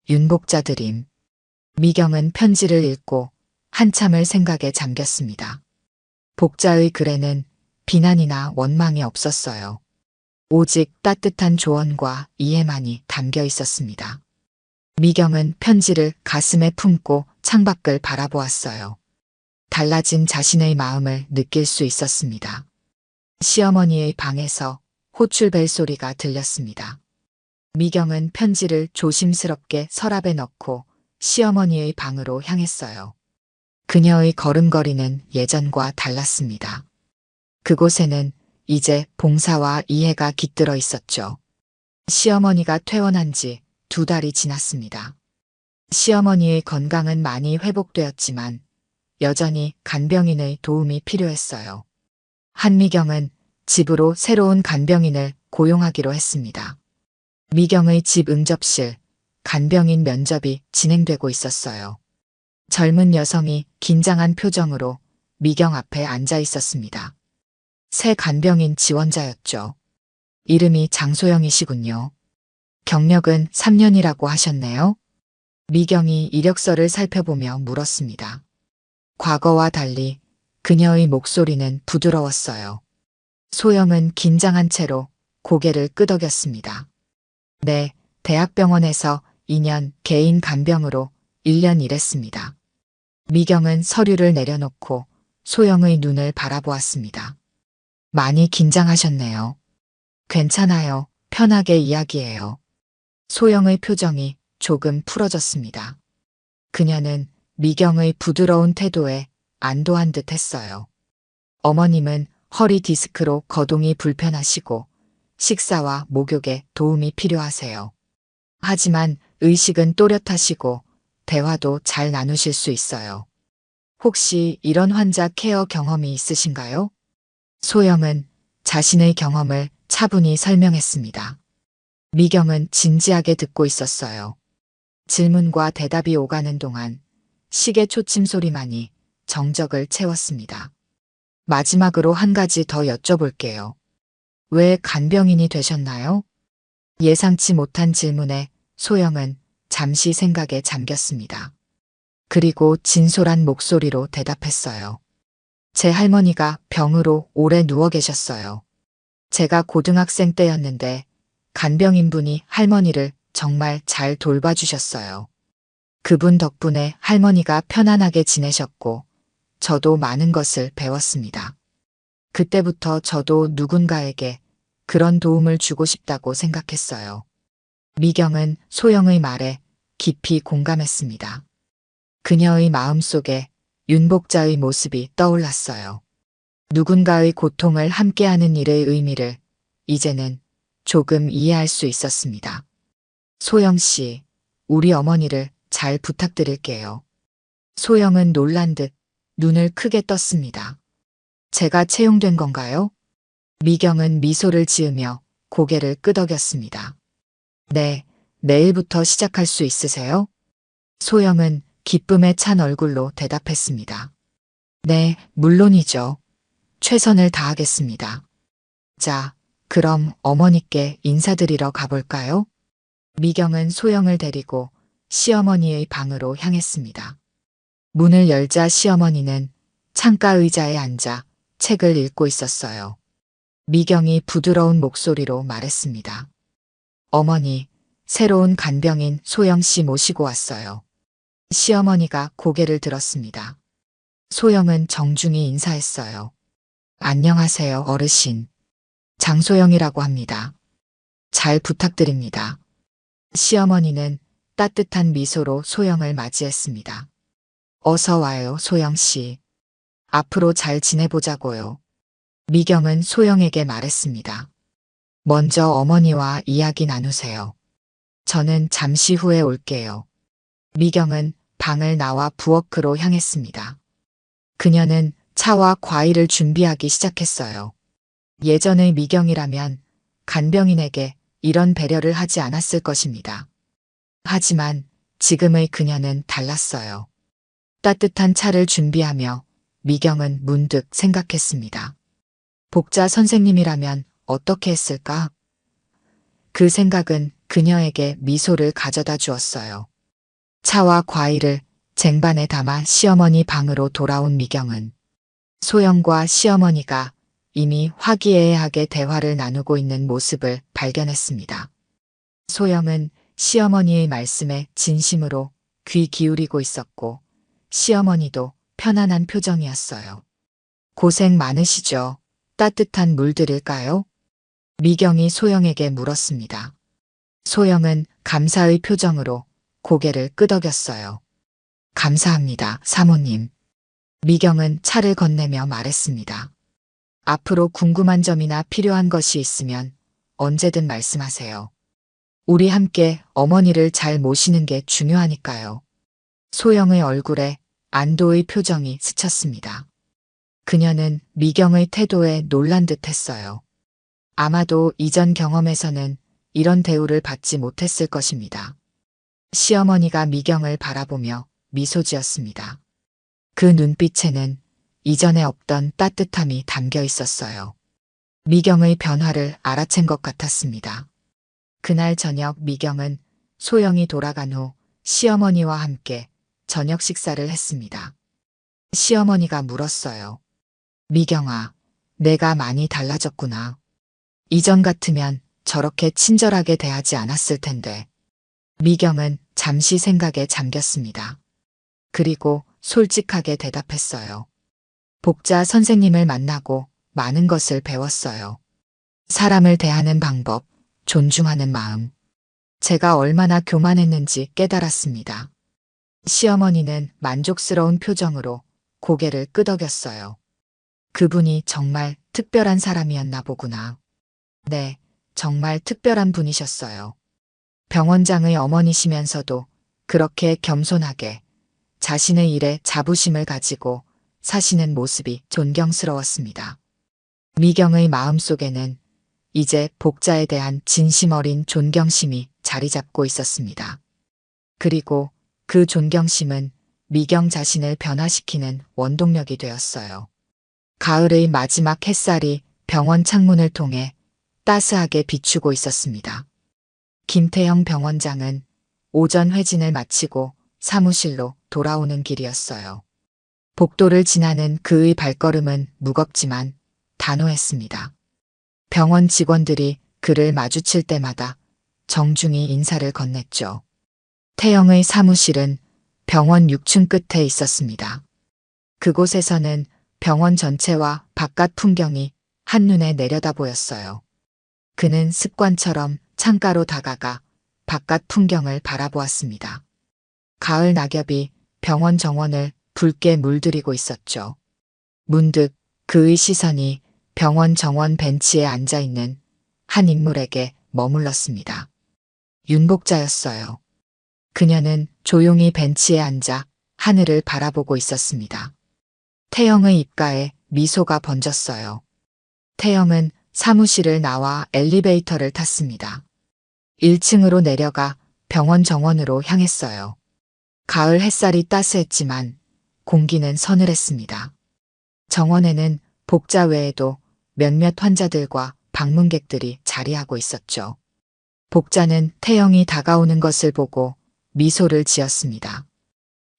윤복자 드림. 미경은 편지를 읽고 한참을 생각에 잠겼습니다. 복자의 글에는 비난이나 원망이 없었어요. 오직 따뜻한 조언과 이해만이 담겨 있었습니다. 미경은 편지를 가슴에 품고 창밖을 바라보았어요. 달라진 자신의 마음을 느낄 수 있었습니다. 시어머니의 방에서 호출벨 소리가 들렸습니다. 미경은 편지를 조심스럽게 서랍에 넣고 시어머니의 방으로 향했어요. 그녀의 걸음걸이는 예전과 달랐습니다. 그곳에는 이제 봉사와 이해가 깃들어 있었죠. 시어머니가 퇴원한 지 2달이 지났습니다. 시어머니의 건강은 많이 회복되었지만 여전히 간병인의 도움이 필요했어요. 한미경은 집으로 새로운 간병인을 고용하기로 했습니다. 미경의 집 응접실, 간병인 면접이 진행되고 있었어요. 젊은 여성이 긴장한 표정으로 미경 앞에 앉아 있었습니다. 새 간병인 지원자였죠. 이름이 장소영이시군요. 경력은 3년이라고 하셨네요. 미경이 이력서를 살펴보며 물었습니다. 과거와 달리 그녀의 목소리는 부드러웠어요. 소영은 긴장한 채로 고개를 끄덕였습니다. 네, 대학병원에서 2년 개인 간병으로 1년 일했습니다. 미경은 서류를 내려놓고 소영의 눈을 바라보았습니다. 많이 긴장하셨네요. 괜찮아요. 편하게 이야기해요. 소영의 표정이 조금 풀어졌습니다. 그녀는 미경의 부드러운 태도에 안도한 듯 했어요. 어머님은 허리 디스크로 거동이 불편하시고 식사와 목욕에 도움이 필요하세요. 하지만 의식은 또렷하시고 대화도 잘 나누실 수 있어요. 혹시 이런 환자 케어 경험이 있으신가요? 소영은 자신의 경험을 차분히 설명했습니다. 미경은 진지하게 듣고 있었어요. 질문과 대답이 오가는 동안 시계 초침 소리만이 정적을 채웠습니다. 마지막으로 한 가지 더 여쭤볼게요. 왜 간병인이 되셨나요? 예상치 못한 질문에 소영은 잠시 생각에 잠겼습니다. 그리고 진솔한 목소리로 대답했어요. 제 할머니가 병으로 오래 누워 계셨어요. 제가 고등학생 때였는데 간병인분이 할머니를 정말 잘 돌봐주셨어요. 그분 덕분에 할머니가 편안하게 지내셨고 저도 많은 것을 배웠습니다. 그때부터 저도 누군가에게 그런 도움을 주고 싶다고 생각했어요. 미경은 소영의 말에 깊이 공감했습니다. 그녀의 마음속에 윤복자의 모습이 떠올랐어요. 누군가의 고통을 함께하는 일의 의미를 이제는 조금 이해할 수 있었습니다. 소영 씨, 우리 어머니를 잘 부탁드릴게요. 소영은 놀란 듯 눈을 크게 떴습니다. 제가 채용된 건가요? 미경은 미소를 지으며 고개를 끄덕였습니다. 네, 내일부터 시작할 수 있으세요? 소영은 기쁨에 찬 얼굴로 대답했습니다. 네, 물론이죠. 최선을 다하겠습니다. 자, 그럼 어머니께 인사드리러 가볼까요? 미경은 소영을 데리고 시어머니의 방으로 향했습니다. 문을 열자 시어머니는 창가 의자에 앉아 책을 읽고 있었어요. 미경이 부드러운 목소리로 말했습니다. 어머니, 새로운 간병인 소영 씨 모시고 왔어요. 시어머니가 고개를 들었습니다. 소영은 정중히 인사했어요. 안녕하세요, 어르신. 장소영이라고 합니다. 잘 부탁드립니다. 시어머니는 따뜻한 미소로 소영을 맞이했습니다. 어서 와요, 소영 씨. 앞으로 잘 지내보자고요. 미경은 소영에게 말했습니다. 먼저 어머니와 이야기 나누세요. 저는 잠시 후에 올게요. 미경은 방을 나와 부엌으로 향했습니다. 그녀는 차와 과일을 준비하기 시작했어요. 예전의 미경이라면 간병인에게 이런 배려를 하지 않았을 것입니다. 하지만 지금의 그녀는 달랐어요. 따뜻한 차를 준비하며 미경은 문득 생각했습니다. 복자 선생님이라면 어떻게 했을까? 그 생각은 그녀에게 미소를 가져다 주었어요. 차와 과일을 쟁반에 담아 시어머니 방으로 돌아온 미경은 소영과 시어머니가 이미 화기애애하게 대화를 나누고 있는 모습을 발견했습니다. 소영은 시어머니의 말씀에 진심으로 귀 기울이고 있었고 시어머니도 편안한 표정이었어요. 고생 많으시죠? 따뜻한 물 드릴까요? 미경이 소영에게 물었습니다. 소영은 감사의 표정으로 고개를 끄덕였어요. 감사합니다, 사모님. 미경은 차를 건네며 말했습니다. 앞으로 궁금한 점이나 필요한 것이 있으면 언제든 말씀하세요. 우리 함께 어머니를 잘 모시는 게 중요하니까요. 소영의 얼굴에 안도의 표정이 스쳤습니다. 그녀는 미경의 태도에 놀란 듯 했어요. 아마도 이전 경험에서는 이런 대우를 받지 못했을 것입니다. 시어머니가 미경을 바라보며 미소 지었습니다. 그 눈빛에는 이전에 없던 따뜻함이 담겨 있었어요. 미경의 변화를 알아챈 것 같았습니다. 그날 저녁 미경은 소영이 돌아간 후 시어머니와 함께 저녁 식사를 했습니다. 시어머니가 물었어요. 미경아, 내가 많이 달라졌구나. 이전 같으면 저렇게 친절하게 대하지 않았을 텐데. 미경은 잠시 생각에 잠겼습니다. 그리고 솔직하게 대답했어요. 복자 선생님을 만나고 많은 것을 배웠어요. 사람을 대하는 방법, 존중하는 마음. 제가 얼마나 교만했는지 깨달았습니다. 시어머니는 만족스러운 표정으로 고개를 끄덕였어요. 그분이 정말 특별한 사람이었나 보구나. 네, 정말 특별한 분이셨어요. 병원장의 어머니시면서도 그렇게 겸손하게 자신의 일에 자부심을 가지고 사시는 모습이 존경스러웠습니다. 미경의 마음속에는 이제 복자에 대한 진심 어린 존경심이 자리 잡고 있었습니다. 그리고 그 존경심은 미경 자신을 변화시키는 원동력이 되었어요. 가을의 마지막 햇살이 병원 창문을 통해 따스하게 비추고 있었습니다. 김태형 병원장은 오전 회진을 마치고 사무실로 돌아오는 길이었어요. 복도를 지나는 그의 발걸음은 무겁지만 단호했습니다. 병원 직원들이 그를 마주칠 때마다 정중히 인사를 건넸죠. 태형의 사무실은 병원 6층 끝에 있었습니다. 그곳에서는 병원 전체와 바깥 풍경이 한눈에 내려다 보였어요. 그는 습관처럼 창가로 다가가 바깥 풍경을 바라보았습니다. 가을 낙엽이 병원 정원을 붉게 물들이고 있었죠. 문득 그의 시선이 병원 정원 벤치에 앉아있는 한 인물에게 머물렀습니다. 윤복자였어요. 그녀는 조용히 벤치에 앉아 하늘을 바라보고 있었습니다. 태영의 입가에 미소가 번졌어요. 태영은 사무실을 나와 엘리베이터를 탔습니다. 1층으로 내려가 병원 정원으로 향했어요. 가을 햇살이 따스했지만 공기는 서늘했습니다. 정원에는 복자 외에도 몇몇 환자들과 방문객들이 자리하고 있었죠. 복자는 태영이 다가오는 것을 보고 미소를 지었습니다.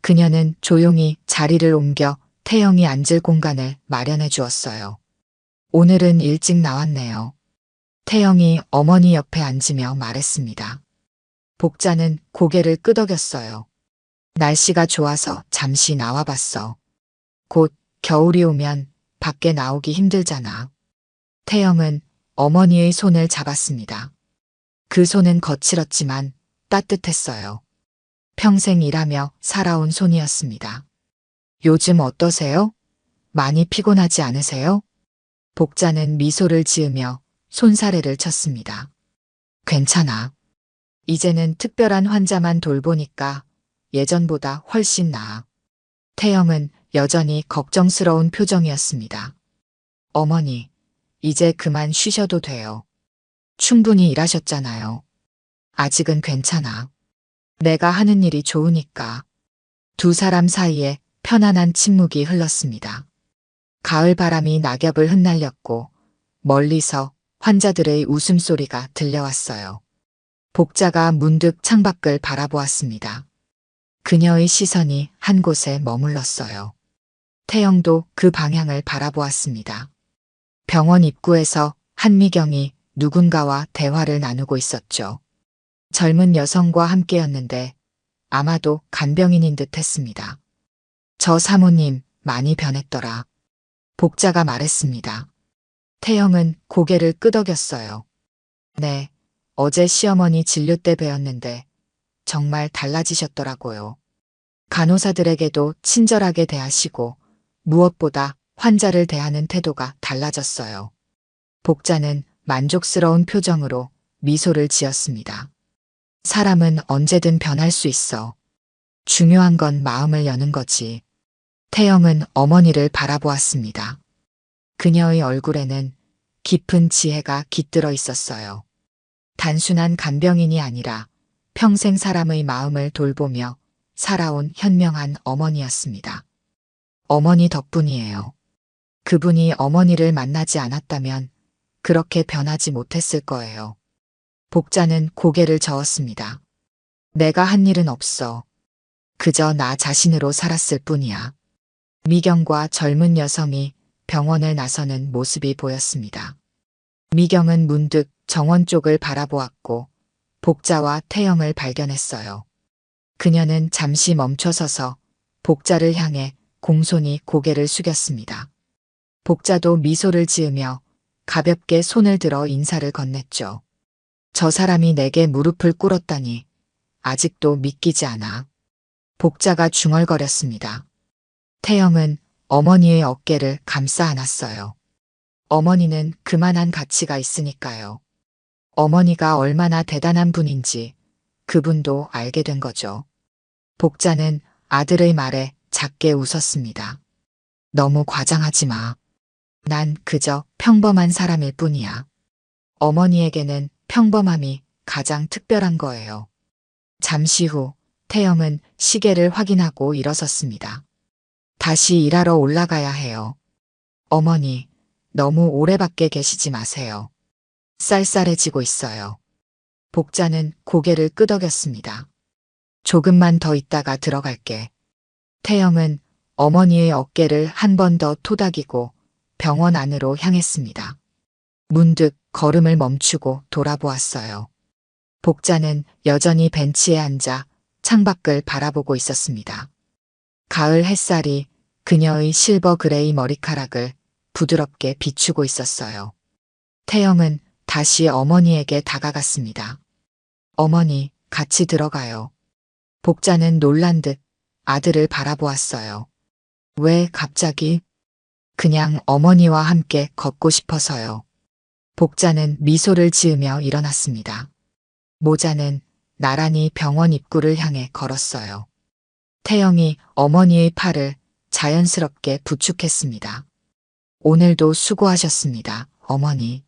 그녀는 조용히 자리를 옮겨 태영이 앉을 공간을 마련해 주었어요. 오늘은 일찍 나왔네요. 태영이 어머니 옆에 앉으며 말했습니다. 복자는 고개를 끄덕였어요. 날씨가 좋아서 잠시 나와봤어. 곧 겨울이 오면 밖에 나오기 힘들잖아. 태영은 어머니의 손을 잡았습니다. 그 손은 거칠었지만 따뜻했어요. 평생 일하며 살아온 손이었습니다. 요즘 어떠세요? 많이 피곤하지 않으세요? 복자는 미소를 지으며 손사래를 쳤습니다. 괜찮아. 이제는 특별한 환자만 돌보니까 예전보다 훨씬 나아. 태영은 여전히 걱정스러운 표정이었습니다. 어머니, 이제 그만 쉬셔도 돼요. 충분히 일하셨잖아요. 아직은 괜찮아. 내가 하는 일이 좋으니까. 두 사람 사이에 편안한 침묵이 흘렀습니다. 가을 바람이 낙엽을 흩날렸고 멀리서 환자들의 웃음소리가 들려왔어요. 복자가 문득 창밖을 바라보았습니다. 그녀의 시선이 한 곳에 머물렀어요. 태영도 그 방향을 바라보았습니다. 병원 입구에서 한미경이 누군가와 대화를 나누고 있었죠. 젊은 여성과 함께였는데 아마도 간병인인 듯 했습니다. 저 사모님 많이 변했더라. 복자가 말했습니다. 태영은 고개를 끄덕였어요. 네, 어제 시어머니 진료 때 뵈었는데 정말 달라지셨더라고요. 간호사들에게도 친절하게 대하시고 무엇보다 환자를 대하는 태도가 달라졌어요. 복자는 만족스러운 표정으로 미소를 지었습니다. 사람은 언제든 변할 수 있어. 중요한 건 마음을 여는 거지. 태영은 어머니를 바라보았습니다. 그녀의 얼굴에는 깊은 지혜가 깃들어 있었어요. 단순한 간병인이 아니라 평생 사람의 마음을 돌보며 살아온 현명한 어머니였습니다. 어머니 덕분이에요. 그분이 어머니를 만나지 않았다면 그렇게 변하지 못했을 거예요. 복자는 고개를 저었습니다. 내가 한 일은 없어. 그저 나 자신으로 살았을 뿐이야. 미경과 젊은 여성이 병원을 나서는 모습이 보였습니다. 미경은 문득 정원 쪽을 바라보았고 복자와 태영을 발견했어요. 그녀는 잠시 멈춰서서 복자를 향해 공손히 고개를 숙였습니다. 복자도 미소를 지으며 가볍게 손을 들어 인사를 건넸죠. 저 사람이 내게 무릎을 꿇었다니 아직도 믿기지 않아. 복자가 중얼거렸습니다. 태영은 어머니의 어깨를 감싸 안았어요. 어머니는 그만한 가치가 있으니까요. 어머니가 얼마나 대단한 분인지 그분도 알게 된 거죠. 복자는 아들의 말에 작게 웃었습니다. 너무 과장하지 마. 난 그저 평범한 사람일 뿐이야. 어머니에게는 평범함이 가장 특별한 거예요. 잠시 후 태영은 시계를 확인하고 일어섰습니다. 다시 일하러 올라가야 해요. 어머니, 너무 오래 밖에 계시지 마세요. 쌀쌀해지고 있어요. 복자는 고개를 끄덕였습니다. 조금만 더 있다가 들어갈게. 태영은 어머니의 어깨를 한 번 더 토닥이고 병원 안으로 향했습니다. 문득 걸음을 멈추고 돌아보았어요. 복자는 여전히 벤치에 앉아 창밖을 바라보고 있었습니다. 가을 햇살이 그녀의 실버 그레이 머리카락을 부드럽게 비추고 있었어요. 태영은 다시 어머니에게 다가갔습니다. 어머니, 같이 들어가요. 복자는 놀란 듯 아들을 바라보았어요. 왜 갑자기? 그냥 어머니와 함께 걷고 싶어서요. 복자는 미소를 지으며 일어났습니다. 모자는 나란히 병원 입구를 향해 걸었어요. 태영이 어머니의 팔을 자연스럽게 부축했습니다. 오늘도 수고하셨습니다, 어머니.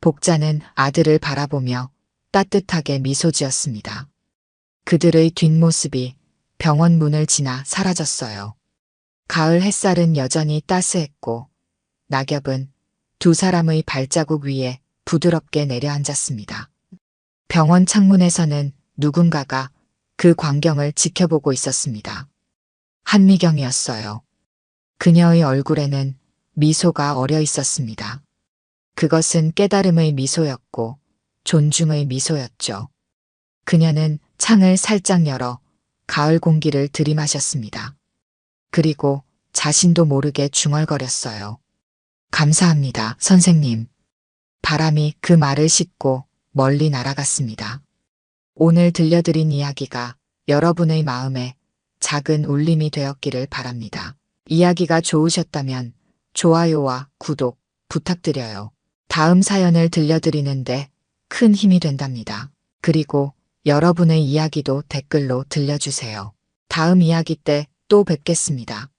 복자는 아들을 바라보며 따뜻하게 미소 지었습니다. 그들의 뒷모습이 병원 문을 지나 사라졌어요. 가을 햇살은 여전히 따스했고 낙엽은 두 사람의 발자국 위에 부드럽게 내려앉았습니다. 병원 창문에서는 누군가가 그 광경을 지켜보고 있었습니다. 한미경이었어요. 그녀의 얼굴에는 미소가 어려 있었습니다. 그것은 깨달음의 미소였고 존중의 미소였죠. 그녀는 창을 살짝 열어 가을 공기를 들이마셨습니다. 그리고 자신도 모르게 중얼거렸어요. 감사합니다, 선생님. 바람이 그 말을 싣고 멀리 날아갔습니다. 오늘 들려드린 이야기가 여러분의 마음에 작은 울림이 되었기를 바랍니다. 이야기가 좋으셨다면 좋아요와 구독 부탁드려요. 다음 사연을 들려드리는데 큰 힘이 된답니다. 그리고 여러분의 이야기도 댓글로 들려주세요. 다음 이야기 때 또 뵙겠습니다.